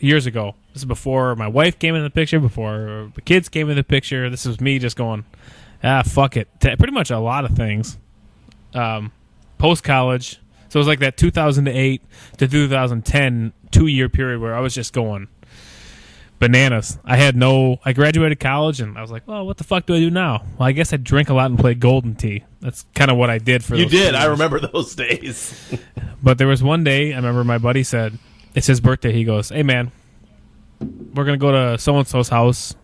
years ago. This is before my wife came into the picture, before the kids came into the picture. This was me just going, fuck it. Pretty much a lot of things. Post-college. So it was like that 2008 to 2010 2-year period where I was just going bananas. I graduated college and I was like, well, what the fuck do I do now? Well, I guess I drink a lot and play Golden Tee. That's kind of what I did for those You did. years. I remember those days. But there was one day, I remember my buddy said, it's his birthday. He goes, "Hey, man, we're going to go to so-and-so's house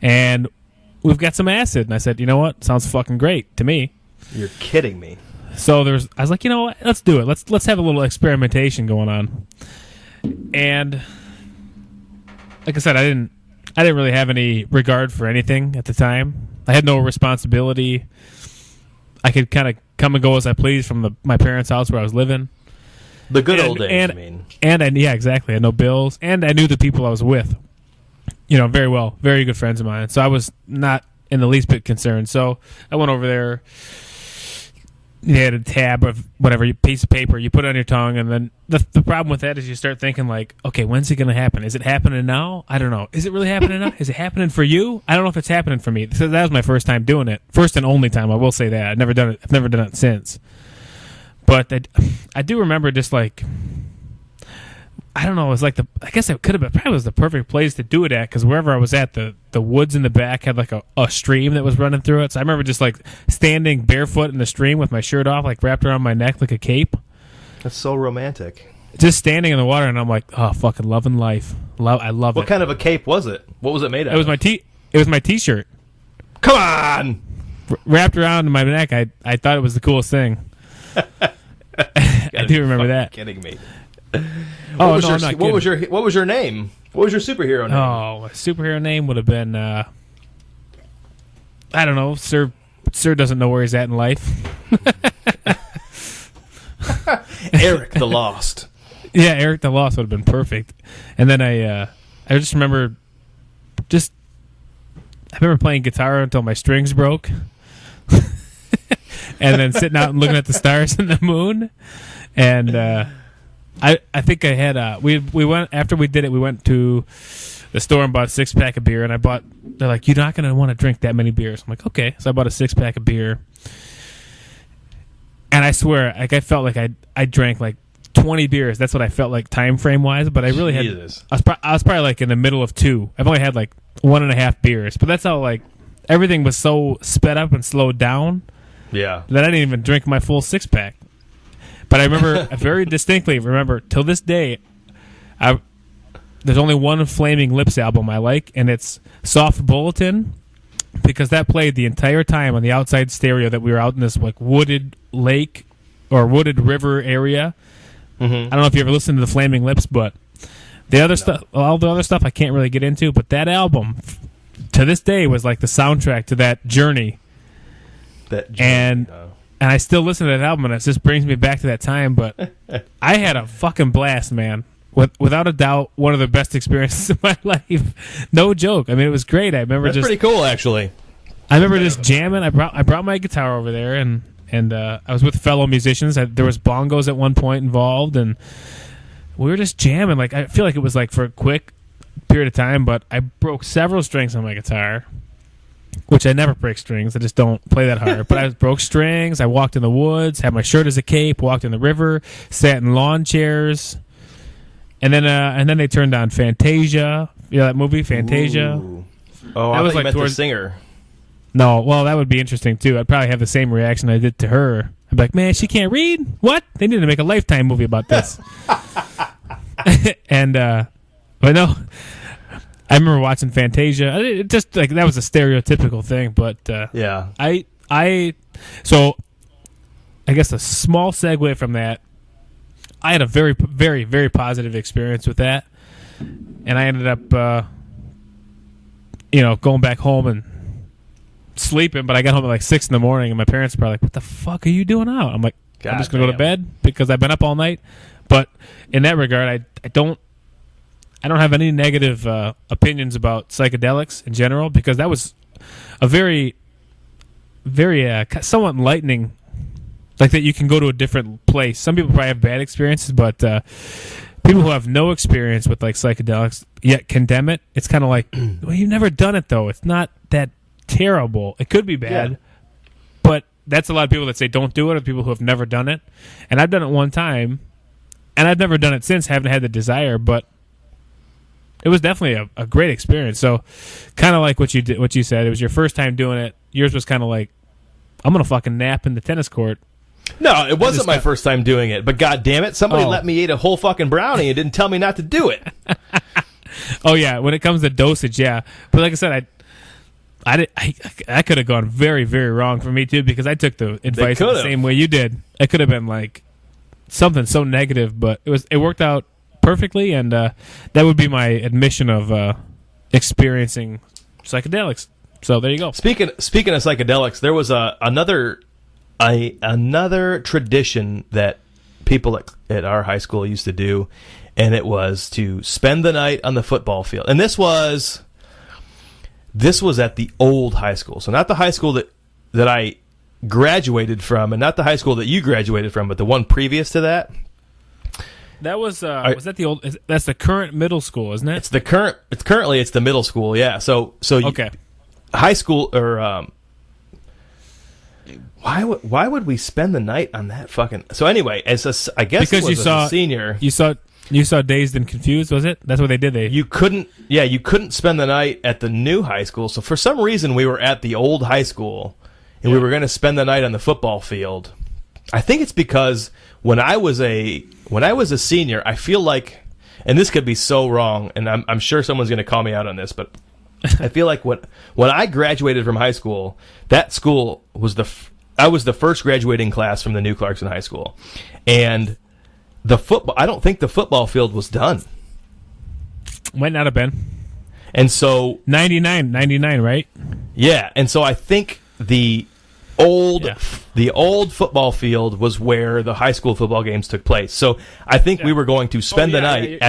and we've got some acid." And I said, "You know what? Sounds fucking great to me." You're kidding me. So I was like, you know what? Let's do it. Let's have a little experimentation going on. And like I said, I didn't really have any regard for anything at the time. I had no responsibility. I could kind of come and go as I pleased from my parents' house where I was living. The good old days, I mean. Yeah, exactly. I had no bills, and I knew the people I was with. Very well, very good friends of mine. So I was not in the least bit concerned. So I went over there. You had a tab of whatever piece of paper, you put it on your tongue, and then the problem with that is you start thinking like, okay, when's it going to happen? Is it happening now? I don't know. Is it really happening now? Is it happening for you? I don't know if it's happening for me. So that was my first time doing it. First and only time, I will say that. I've never done it since. But I do remember just like, I don't know, it was like I guess it could have been, probably was the perfect place to do it at, because wherever I was at, the woods in the back had like a stream that was running through it. So I remember just like standing barefoot in the stream with my shirt off, like wrapped around my neck like a cape. That's so romantic. Just standing in the water, and I'm like, oh, fucking loving life. I love it. What kind of a cape was it? What was it made of? It was my t-shirt. Come on! Wrapped around my neck. I thought it was the coolest thing. I do remember that. Kidding me. I'm not kidding. What was your name? What was your superhero name? Oh, my superhero name would have been I don't know. Sir doesn't know where he's at in life. Eric the Lost. Yeah, Eric the Lost would have been perfect. And then I just remember I remember playing guitar until my strings broke. And then sitting out and looking at the stars and the moon. And I think I had we went, after we did it, we went to the store and bought a 6-pack of beer, and they're like, you're not going to want to drink that many beers. I'm like, okay. So I bought a 6-pack of beer. And I swear, like, I felt like I drank like 20 beers. That's what I felt like time frame wise, but I really had I was probably like in the middle of 2. I've only had like 1.5 beers, but that's how like everything was so sped up and slowed down. Yeah. That I didn't even drink my full 6-pack. But I remember, I very distinctly remember, till this day, there's only one Flaming Lips album I like, and it's Soft Bulletin, because that played the entire time on the outside stereo that we were out in this like wooded lake or wooded river area. Mm-hmm. I don't know if you ever listened to the Flaming Lips, but the other stuff, all the other stuff I can't really get into, but that album, to this day, was like the soundtrack to that journey. And I still listen to that album, and it just brings me back to that time. But I had a fucking blast, man. Without a doubt, one of the best experiences of my life. No joke. I mean, it was great. I remember that's pretty cool, actually. I remember just jamming. I brought my guitar over there, and I was with fellow musicians. There was bongos at one point involved, and we were just jamming. Like, I feel like it was like for a quick period of time, but I broke several strings on my guitar. Which I never break strings. I just don't play that hard. But I broke strings. I walked in the woods, had my shirt as a cape, walked in the river, sat in lawn chairs, and then they turned on Fantasia. You know that movie, Fantasia? Ooh. Oh, I was like the singer. No, well, that would be interesting too. I'd probably have the same reaction I did to her. I'd be like, man, she can't read? What? They need to make a Lifetime movie about this. But no. I remember watching Fantasia. It just like that was a stereotypical thing, but yeah. So I guess a small segue from that. I had a very, very, very positive experience with that, and I ended up, going back home and sleeping. But I got home at like 6 a.m, and my parents were probably like, "What the fuck are you doing out?" I'm like, "I'm just gonna go to bed because I've been up all night." But in that regard, I don't have any negative opinions about psychedelics in general, because that was a very, very somewhat enlightening, like that you can go to a different place. Some people probably have bad experiences, but people who have no experience with like psychedelics yet condemn it. It's kind of like, well, you've never done it though. It's not that terrible. It could be bad, but that's a lot of people that say don't do it, or people who have never done it. And I've done it one time, and I've never done it since. Haven't had the desire, but it was definitely a great experience. So, kind of like what you said, it was your first time doing it. Yours was kind of like, I'm gonna fucking nap in the tennis court. No, it wasn't my first time doing it. But god damn it, somebody let me eat a whole fucking brownie and didn't tell me not to do it. Oh yeah, when it comes to dosage, yeah. But like I said, I could have gone very, very wrong for me too, because I took the advice the same way you did. It could have been like something so negative, but it worked out perfectly, and that would be my admission of experiencing psychedelics. So there you go. Speaking of psychedelics, there was another tradition that people at our high school used to do, and it was to spend the night on the football field. And this was this was at the old high school. So not the high school that I graduated from, and not the high school that you graduated from, but the one previous to that. That was that the old? That's the current middle school, isn't it? It's the current. It's currently the middle school. Yeah. So okay. High school or why would we spend the night on that fucking? So anyway, I guess because it was a senior, you saw Dazed and Confused, was it? That's what they did. You couldn't spend the night at the new high school. So for some reason we were at the old high school, and we were going to spend the night on the football field. I think it's because when I was a senior, I feel like, and this could be so wrong, and I'm sure someone's going to call me out on this, but I feel like when I graduated from high school, that school was I was the first graduating class from the new Clarkson High School, and I don't think the football field was done. Might not have been. And so 99, right? Yeah, and so I think the old football field was where the high school football games took place. So I think we were going to spend the night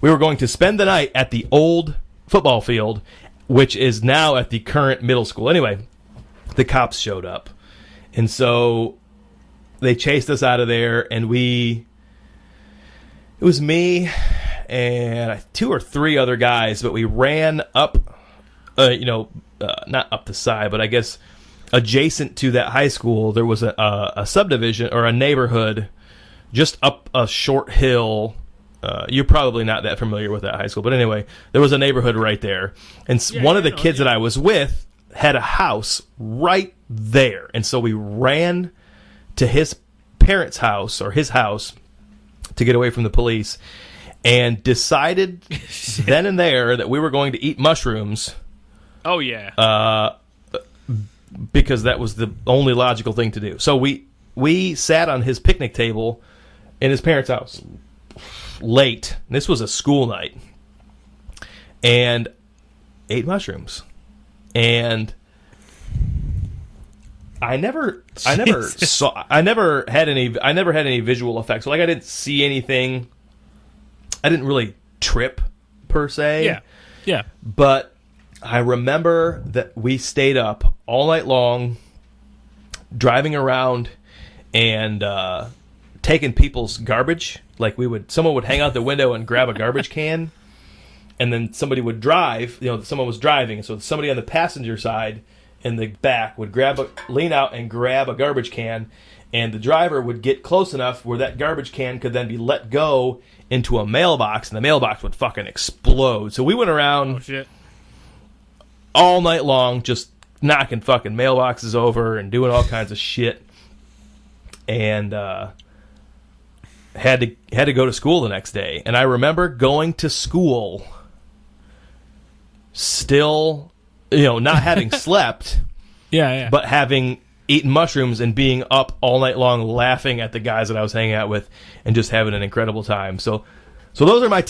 we were going to spend the night at the old football field, which is now at the current middle school. Anyway, the cops showed up, and so they chased us out of there, and it was me and 2 or 3 other guys, but we ran up, not up the side, but I guess adjacent to that high school, there was a subdivision or a neighborhood just up a short hill. You're probably not that familiar with that high school, but anyway, there was a neighborhood right there, and one of the kids that I was with had a house right there, and so we ran to his parents' house or his house to get away from the police, and decided then and there that we were going to eat mushrooms. Oh yeah. Because that was the only logical thing to do. So we sat on his picnic table in his parents' house late. This was a school night, and ate mushrooms. And I never had any visual effects. So, like, I didn't see anything. I didn't really trip per se. Yeah. But I remember that we stayed up all night long, driving around and taking people's garbage. Like, someone would hang out the window and grab a garbage can, and then somebody would drive. Someone was driving, so somebody on the passenger side in the back would lean out and grab a garbage can, and the driver would get close enough where that garbage can could then be let go into a mailbox, and the mailbox would fucking explode. So we went around all night long just knocking fucking mailboxes over and doing all kinds of shit, and had to go to school the next day. And I remember going to school still, not having slept, but having eaten mushrooms and being up all night long laughing at the guys that I was hanging out with and just having an incredible time. So those are my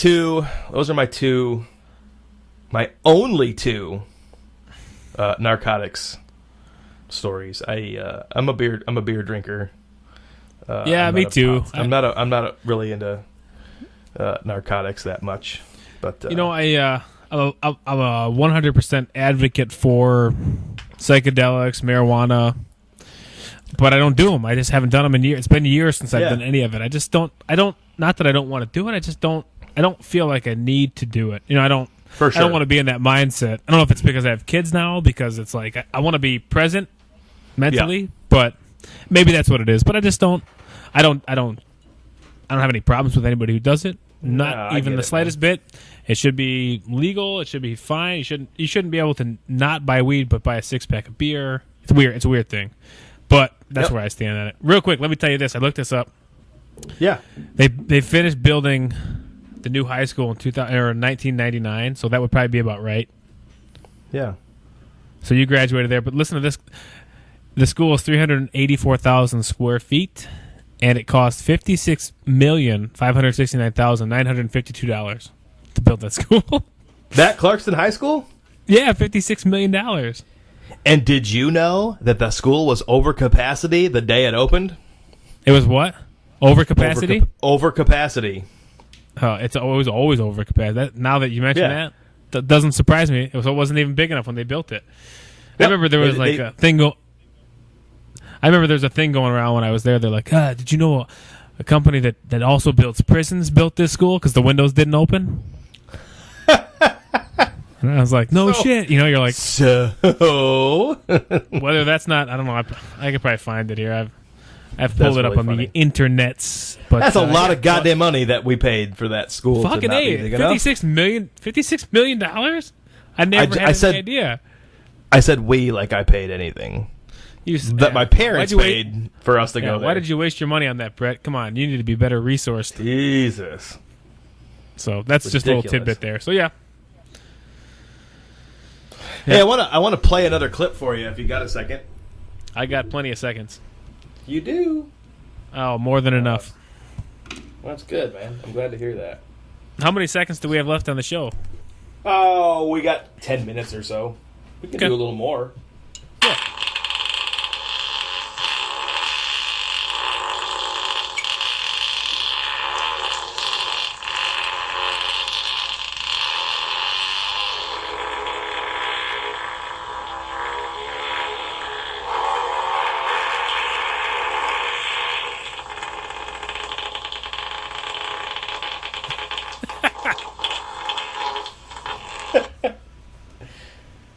only two narcotics stories. I'm a beer drinker. Me too. I'm not really into narcotics that much, but I'm a 100% advocate for psychedelics, marijuana, but I don't do them. I just haven't done them in years. It's been years since I've done any of it. I just don't. Not that I don't want to do it. I just don't. I don't feel like I need to do it. I don't. For sure. I don't want to be in that mindset. I don't know if it's because I have kids now, because it's like I want to be present mentally, but maybe that's what it is. But I just don't. I don't have any problems with anybody who does it. Not even the slightest bit. It should be legal. It should be fine. You shouldn't be able to not buy weed, but buy a 6-pack of beer. It's weird. It's a weird thing. But that's where I stand on it. Real quick, let me tell you this. I looked this up. Yeah. They finished building the new high school in 1999, so that would probably be about right. Yeah. So you graduated there, but listen to this. The school is 384,000 square feet, and it cost $56,569,952 to build that school. That Clarkston High School? Yeah, $56 million. And did you know that the school was over capacity the day it opened? It was what? Over capacity? Over capacity. Oh, it's always over capacity. Now that you mention that, that doesn't surprise me. It wasn't even big enough when they built it. Yep. I remember there was a thing I remember there's a thing going around when I was there. They're like, did you know a company that also builds prisons built this school because the windows didn't open? And I was like, no shit. You're like, so whether that's not, I don't know. I could probably find it here. I've pulled it up on the internets. But that's a lot of goddamn money that we paid for that school. Fucking A. $56 million? I never had any idea. I said we like I paid anything. That my parents paid for us to go there. Why did you waste your money on that, Brett? Come on, you need to be better resourced. Jesus. So that's just a little tidbit there. So yeah. Hey, I want to play another clip for you if you got a second. I got plenty of seconds. You do? Oh, more than enough. Well, that's good, man. I'm glad to hear that. How many seconds do we have left on the show? Oh, we got 10 minutes or so. We can do a little more. Yeah.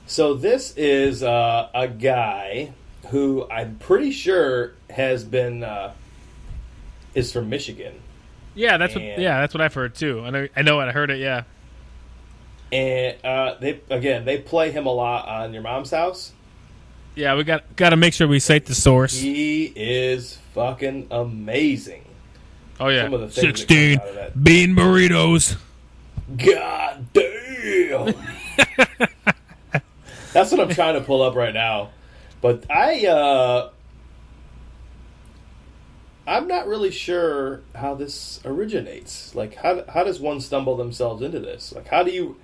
So this is a guy who I'm pretty sure has been is from Michigan. Yeah, that's what I've heard too. I know I heard it. Yeah. And they play him a lot on Your Mom's House. Yeah, we got to make sure we cite the source. He is fucking amazing. Oh yeah, some of the 16 bean burritos. God damn. That's what I'm trying to pull up right now. But I'm not really sure how this originates. Like, how does one stumble themselves into this? Like, how do you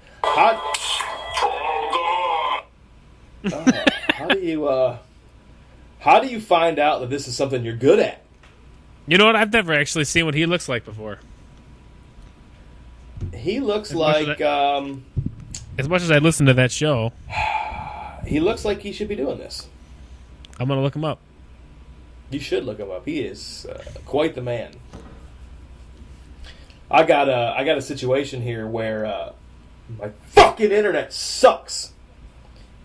find out that this is something you're good at? You know what? I've never actually seen what he looks like before. He looks like as much as I listen to that show. He looks like he should be doing this. I'm gonna look him up. You should look him up. He is quite the man. I got a situation here where my fucking internet sucks,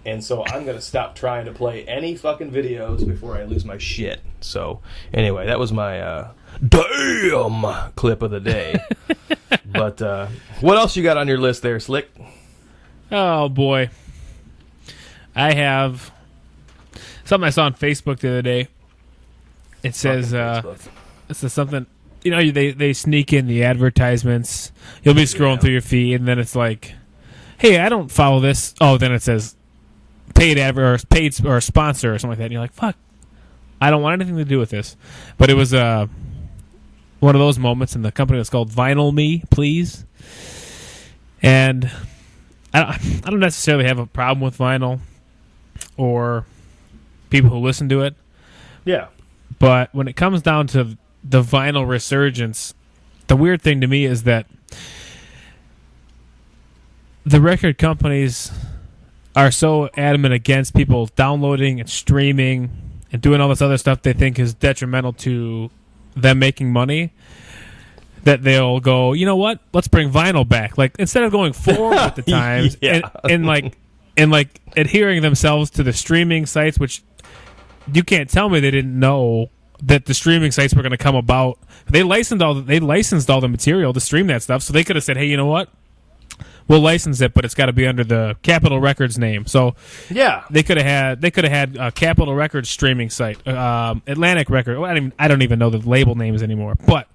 and so I'm gonna stop trying to play any fucking videos before I lose my shit. So anyway, that was my damn clip of the day. But what else you got on your list there, Slick? Oh boy. I have something I saw on Facebook the other day. It says something, they sneak in the advertisements. You'll be scrolling through your feed, and then it's like, hey, I don't follow this. Oh, then it says paid or sponsor or something like that. And you're like, fuck, I don't want anything to do with this. But it was one of those moments, and the company was called Vinyl Me, Please. And I don't necessarily have a problem with vinyl or people who listen to it. Yeah. But when it comes down to the vinyl resurgence, the weird thing to me is that the record companies are so adamant against people downloading and streaming and doing all this other stuff they think is detrimental to them making money that they'll go, you know what? Let's bring vinyl back. Like, instead of going forward with the times and adhering themselves to the streaming sites, which you can't tell me they didn't know that the streaming sites were going to come about. They licensed all the material to stream that stuff, so they could have said, hey, you know what? We'll license it, but it's got to be under the Capitol Records name. So yeah, they could have had a Capitol Records streaming site, Atlantic Record. Well, I don't even know the label names anymore, but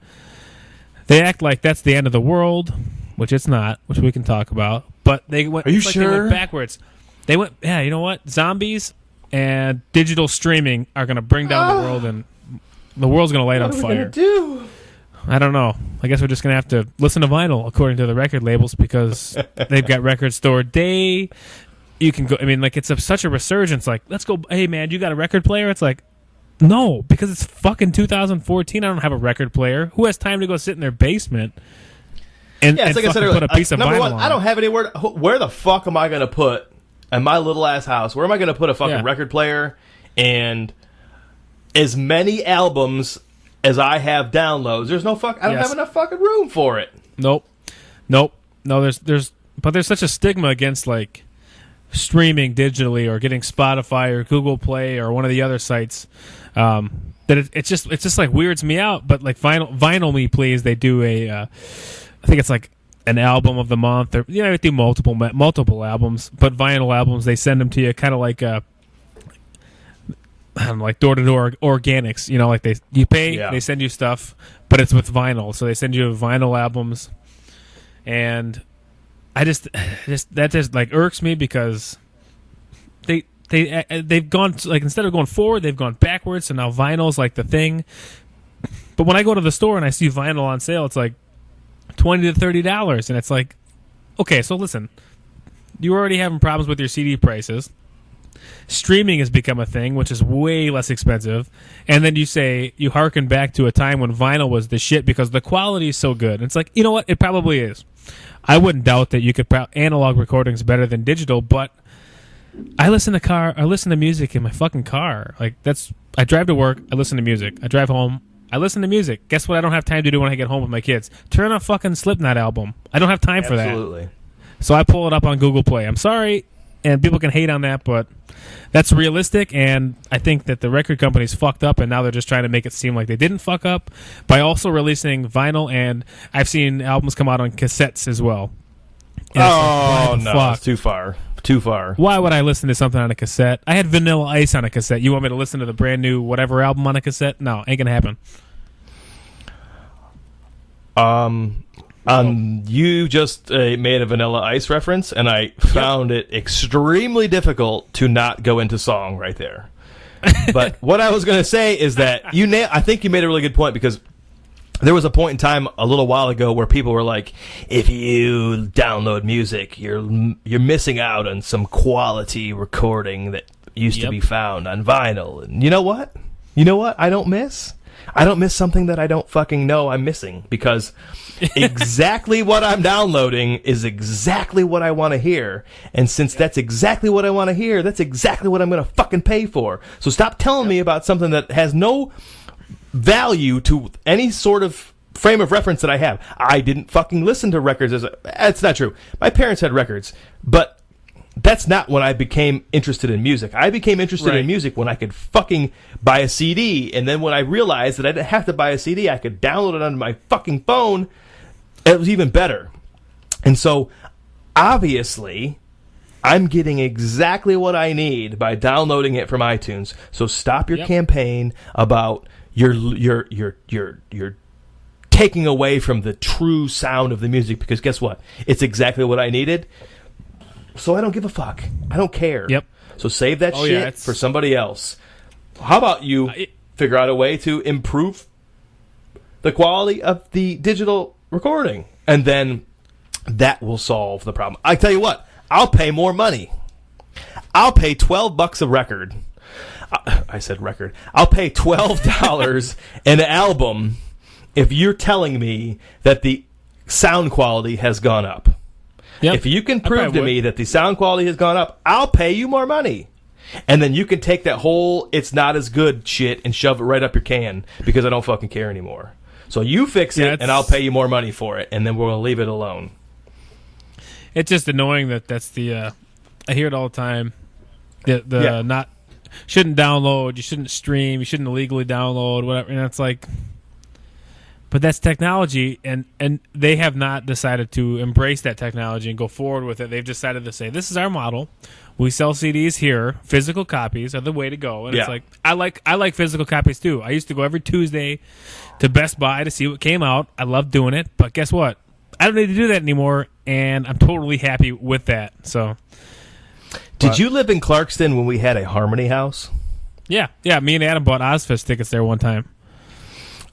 they act like that's the end of the world, which it's not, which we can talk about. But they went. Are you sure? They went backwards. They went. Yeah, you know what? Zombies and digital streaming are going to bring down the world, and the world's going to light on fire. What are we going to do? I don't know. I guess we're just going to have to listen to vinyl according to the record labels because they've got Record Store Day. You can go. I mean, like, it's such a resurgence. Like, let's go. Hey, man, you got a record player? It's like, no, because it's fucking 2014. I don't have a record player. Who has time to go sit in their basement and it's like I said earlier, put a piece of number vinyl one, on I don't have anywhere. Where the fuck am I going to put in my little ass house? Where am I going to put a fucking record player and as many albums as I have downloads? There's no fuck. I don't have enough fucking room for it. Nope. No. There's such a stigma against like streaming digitally or getting Spotify or Google Play or one of the other sites that it just like weirds me out. But like Vinyl Me Please, they do I think it's like an album of the month, or they do multiple albums, but vinyl albums they send them to you kind of like like door-to-door organics, like you pay, they send you stuff, but it's with vinyl, so they send you vinyl albums. And I just that just like irks me because they've gone, like, instead of going forward, they've gone backwards. So now vinyl's like the thing. But when I go to the store and I see vinyl on sale, it's like $20 to $30, and it's like, okay, so listen, you're already having problems with your CD prices. Streaming has become a thing, which is way less expensive, and then you harken back to a time when vinyl was the shit because the quality is so good. And it's like, you know what? It probably is. I wouldn't doubt that you could analog recordings better than digital, but I listen to music in my fucking car. Like, I drive to work, I listen to music. I drive home, I listen to music. Guess what I don't have time to do when I get home with my kids? Turn on a fucking Slipknot album. I don't have time for that. Absolutely. So I pull it up on Google Play. I'm sorry, and people can hate on that, but that's realistic, and I think that the record companies fucked up, and now they're just trying to make it seem like they didn't fuck up by also releasing vinyl, and I've seen albums come out on cassettes as well. And no, it's too far. Too far. Why would I listen to something on a cassette? I had Vanilla Ice on a cassette. You want me to listen to the brand new whatever album on a cassette? No, ain't gonna happen. You just made a Vanilla Ice reference, and I found it extremely difficult to not go into song right there. But what I was going to say is that I think you made a really good point, because there was a point in time a little while ago where people were like, if you download music, you're missing out on some quality recording that used to be found on vinyl. And you know what? I don't miss something that I don't fucking know I'm missing, because exactly what I'm downloading is exactly what I want to hear. And since that's exactly what I want to hear, that's exactly what I'm going to fucking pay for. So stop telling me about something that has no value to any sort of frame of reference that I have. I didn't fucking listen to records that's not true. My parents had records, but that's not when I became interested in music. I became interested in music when I could fucking buy a CD, and then when I realized that I didn't have to buy a CD, I could download it onto my fucking phone. It was even better. And so, obviously, I'm getting exactly what I need by downloading it from iTunes. So stop your campaign about you're taking away from the true sound of the music, because guess what? It's exactly what I needed. So I don't give a fuck. I don't care. Yep. So save that shit for somebody else. How about you figure out a way to improve the quality of the digital recording, and then that will solve the problem. I tell you what, I'll pay more money. I'll pay $12 a record. I said record. I'll pay $12 an album if you're telling me that the sound quality has gone up. Yep. If you can prove to me that the sound quality has gone up, I'll pay you more money. And then you can take that whole it's not as good shit and shove it right up your can, because I don't fucking care anymore. So you fix it, and I'll pay you more money for it, and then we're going to leave it alone. It's just annoying that's the I hear it all the time. Not shouldn't download, you shouldn't stream, you shouldn't illegally download, whatever. And it's like, but that's technology, and they have not decided to embrace that technology and go forward with it. They've decided to say, this is our model. We sell CDs here. Physical copies are the way to go. And it's like, I like physical copies too. I used to go every Tuesday to Best Buy to see what came out. I love doing it. But guess what? I don't need to do that anymore, and I'm totally happy with that. So, did you live in Clarkston when we had a Harmony House? Yeah. Me and Adam bought Ozfest tickets there one time.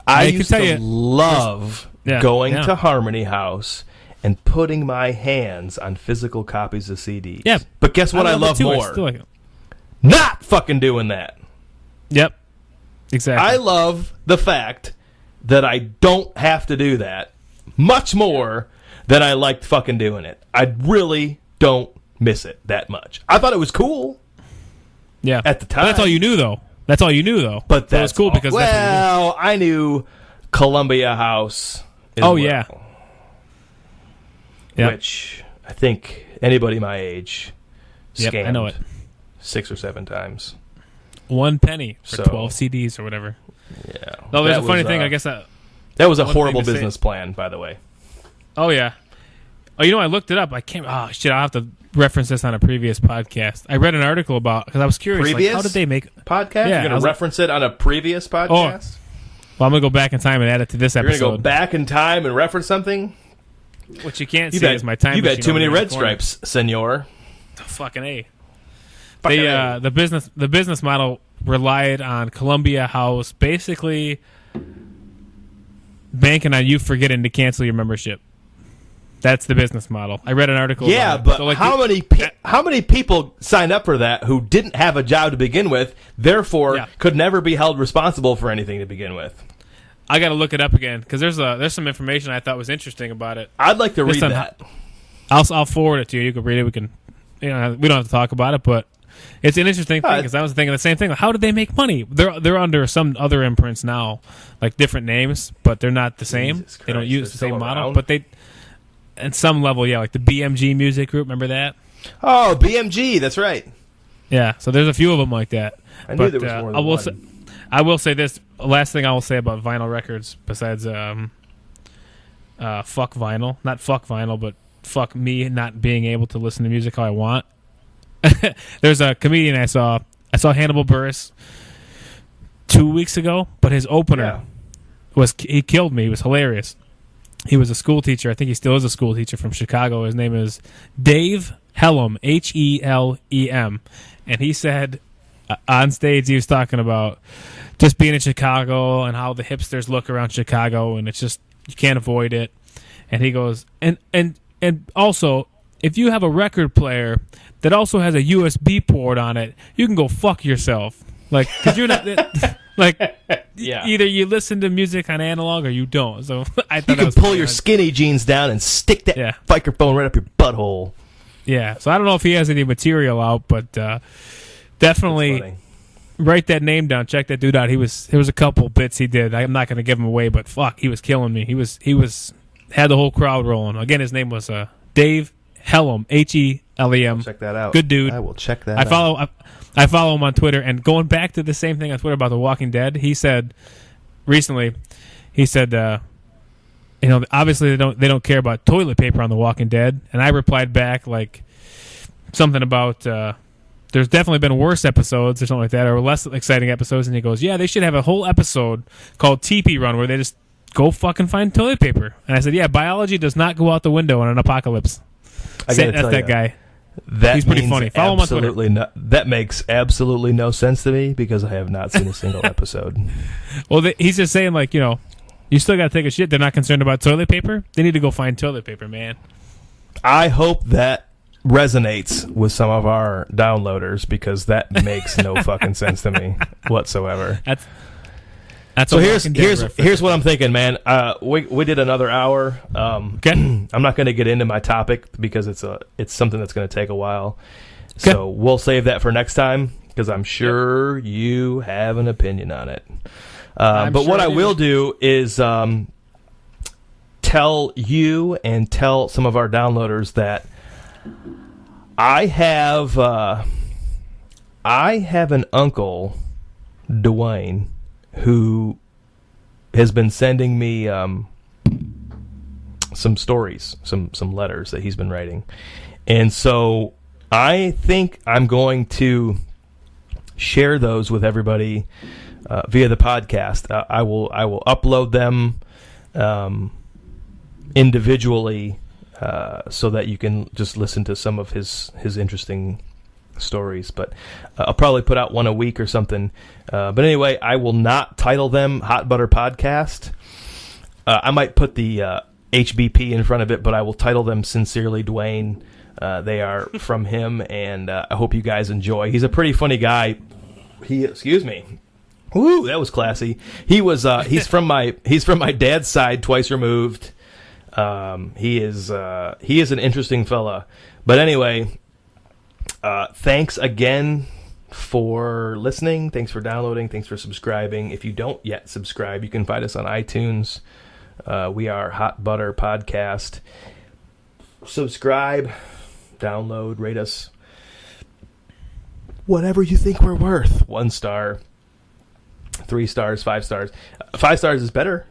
I used to love going to Harmony House and putting my hands on physical copies of CDs. Yeah. But guess what I love more? Like not fucking doing that. Yep. Exactly. I love the fact that I don't have to do that much more then I liked fucking doing it. I really don't miss it that much. I thought it was cool. Yeah. At the time. But that's all you knew, though. But that's cool because I knew Columbia House. Yeah. Which I think anybody my age scammed. I know it. 6 or 7 times. 1 penny for 12 CDs or whatever. Yeah. Oh, there's a funny thing. I guess that was a horrible business plan, by the way. Oh yeah. Oh, I looked it up. I can't. Oh shit! I'll have to reference this on a previous podcast. I read an article about because I was curious. Like, how did they make podcast? Yeah, You're going to reference it on a previous podcast? Well, I'm going to go back in time and add it to this episode. You're going to go back in time and reference something? What you can't see is my time. You've had too many red stripes, senor. Oh, fucking A. The business model relied on Columbia House basically banking on you forgetting to cancel your membership. That's the business model. I read an article. Yeah, but so how many people signed up for that who didn't have a job to begin with, therefore could never be held responsible for anything to begin with? I got to look it up again because there's some information I thought was interesting about it. I'd like to read that. I'll forward it to you. You can read it. We can. We don't have to talk about it, but it's an interesting thing because I was thinking the same thing. How did they make money? They're under some other imprints now, like different names, but they're not the same. They don't use the same model, but they. At some level, like the BMG Music Group, remember that? Oh, BMG, that's right. Yeah, so there's a few of them like that. I knew there was more than one. I will say this. Last thing I will say about vinyl records, besides fuck vinyl. Not fuck vinyl, but fuck me not being able to listen to music how I want. There's a comedian I saw Hannibal Buress 2 weeks ago, but his opener he killed me. He was hilarious. He was a school teacher. I think he still is a school teacher from Chicago. His name is Dave Helem, Helem. And he said on stage, he was talking about just being in Chicago and how the hipsters look around Chicago, and it's just, you can't avoid it. And he goes, and also, if you have a record player that also has a USB port on it, you can go fuck yourself. Like, because you're not... Like, either you listen to music on analog or you don't. So I thought you can pull your skinny jeans down and stick that microphone right up your butthole. Yeah. So I don't know if he has any material out, but definitely write that name down. Check that dude out. There was a couple bits he did. I'm not going to give him away, but fuck, he was killing me. He had the whole crowd rolling. Again, his name was Dave Helem, Helem. Check that out. Good dude. I will check that out. I follow him on Twitter, and going back to the same thing on Twitter about The Walking Dead, he said recently, obviously they don't care about toilet paper on The Walking Dead, and I replied back like something about there's definitely been worse episodes or something like that, or less exciting episodes, and he goes, yeah, they should have a whole episode called TP Run where they just go fucking find toilet paper. And I said, yeah, biology does not go out the window in an apocalypse. That's that guy. He's pretty funny. Follow him on Twitter. That makes absolutely no sense to me because I have not seen a single episode. Well, he's just saying, like, you still got to take a shit. They're not concerned about toilet paper. They need to go find toilet paper, man. I hope that resonates with some of our downloaders because that makes no fucking sense to me whatsoever. So here's what I'm thinking, man. We did another hour. Okay. I'm not going to get into my topic because it's something that's going to take a while. Okay. So we'll save that for next time because I'm sure you have an opinion on it. But what I will do is tell you and tell some of our downloaders that I have an uncle, Dwayne, who has been sending me some stories, some letters that he's been writing. And so I think I'm going to share those with everybody via the podcast. I will upload them individually so that you can just listen to some of his interesting stories, but I'll probably put out one a week or something. But anyway, I will not title them Hot Butter Podcast. I might put the HBP in front of it, but I will title them Sincerely Dwayne. They are from him, and I hope you guys enjoy. He's a pretty funny guy. Excuse me. Woo, that was classy. He's from my dad's side, twice removed. He is an interesting fella. But anyway, thanks again for listening. Thanks for downloading. Thanks for subscribing. If you don't yet subscribe, you can find us on iTunes. We are Hot Butter Podcast. Subscribe, download, rate us. Whatever you think we're worth. 1 star, 3 stars, 5 stars. 5 stars is better.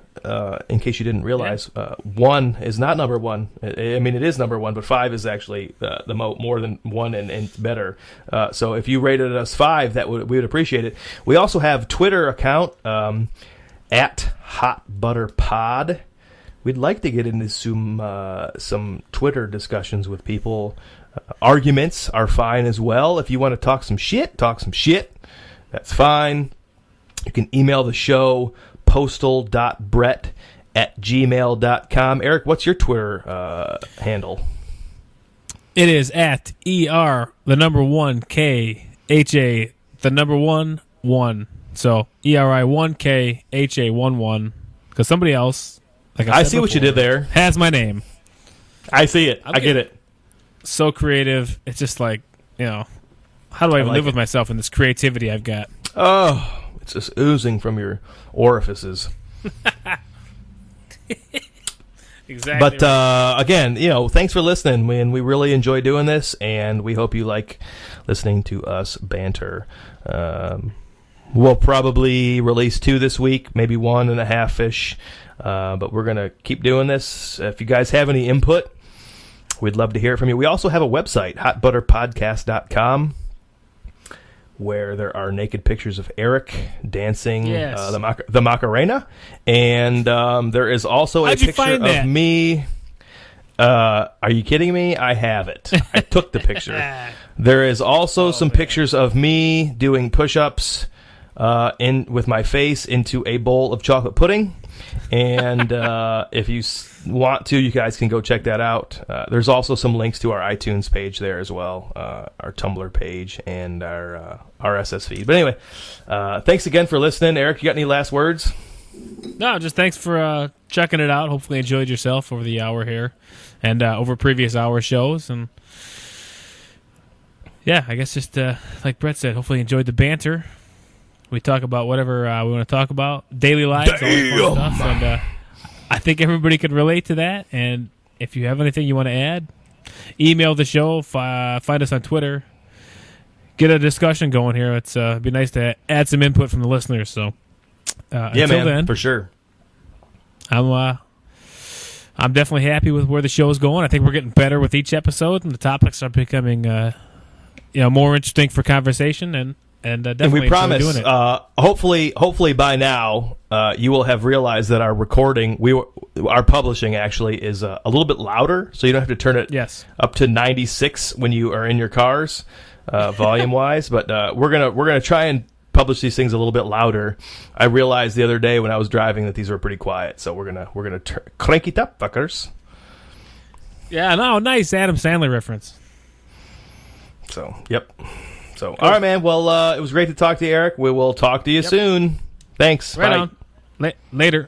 In case you didn't realize, 1 is not number 1. I mean, it is number 1, but 5 is actually more than 1 and better. So if you rated us 5, we would appreciate it. We also have Twitter account at Hot Butter Pod. We'd like to get into some Twitter discussions with people. Arguments are fine as well. If you want to talk some shit. That's fine. You can email the show, postal.brett@gmail.com. Eric, what's your Twitter handle? It is at ER1KHA 1. So ERI1KHA11. Because somebody else, like I see what you did there, has my name. I see it. I get it. So creative. It's just like, how do I live with myself in this creativity I've got? Oh, it's just oozing from your orifices. Exactly. But again, thanks for listening. We really enjoy doing this, and we hope you like listening to us banter. We'll probably release 2 this week, maybe 1.5-ish. But we're going to keep doing this. If you guys have any input, we'd love to hear from you. We also have a website, hotbutterpodcast.com, where there are naked pictures of Eric dancing the Macarena. And there is also a picture of me. Are you kidding me? I have it. I took the picture. There is also some pictures of me doing push-ups with my face into a bowl of chocolate pudding. And if you want to, you guys can go check that out. There's also some links to our iTunes page there as well, our Tumblr page, and our RSS feed. But anyway, thanks again for listening. Eric, you got any last words? No, just thanks for checking it out. Hopefully you enjoyed yourself over the hour here and over previous hour shows. And yeah, I guess just like Brett said, hopefully you enjoyed the banter. We talk about whatever we want to talk about, daily lives, all that fun stuff, and I think everybody could relate to that. And if you have anything you want to add, email the show, find us on Twitter, get a discussion going here. It'd be nice to add some input from the listeners. So, until then, for sure. I'm definitely happy with where the show is going. I think we're getting better with each episode, and the topics are becoming more interesting for conversation and definitely we promise, doing it. Hopefully by now, you will have realized that our recording, our publishing actually is a little bit louder, so you don't have to turn it up to 96 when you are in your cars, volume wise. But we're gonna try and publish these things a little bit louder. I realized the other day when I was driving that these were pretty quiet, so we're gonna crank it up, fuckers. Yeah, no, nice Adam Sandler reference. So, yep. So, all right, man. Well, it was great to talk to you, Eric. We will talk to you soon. Thanks. Right Bye. on. Later.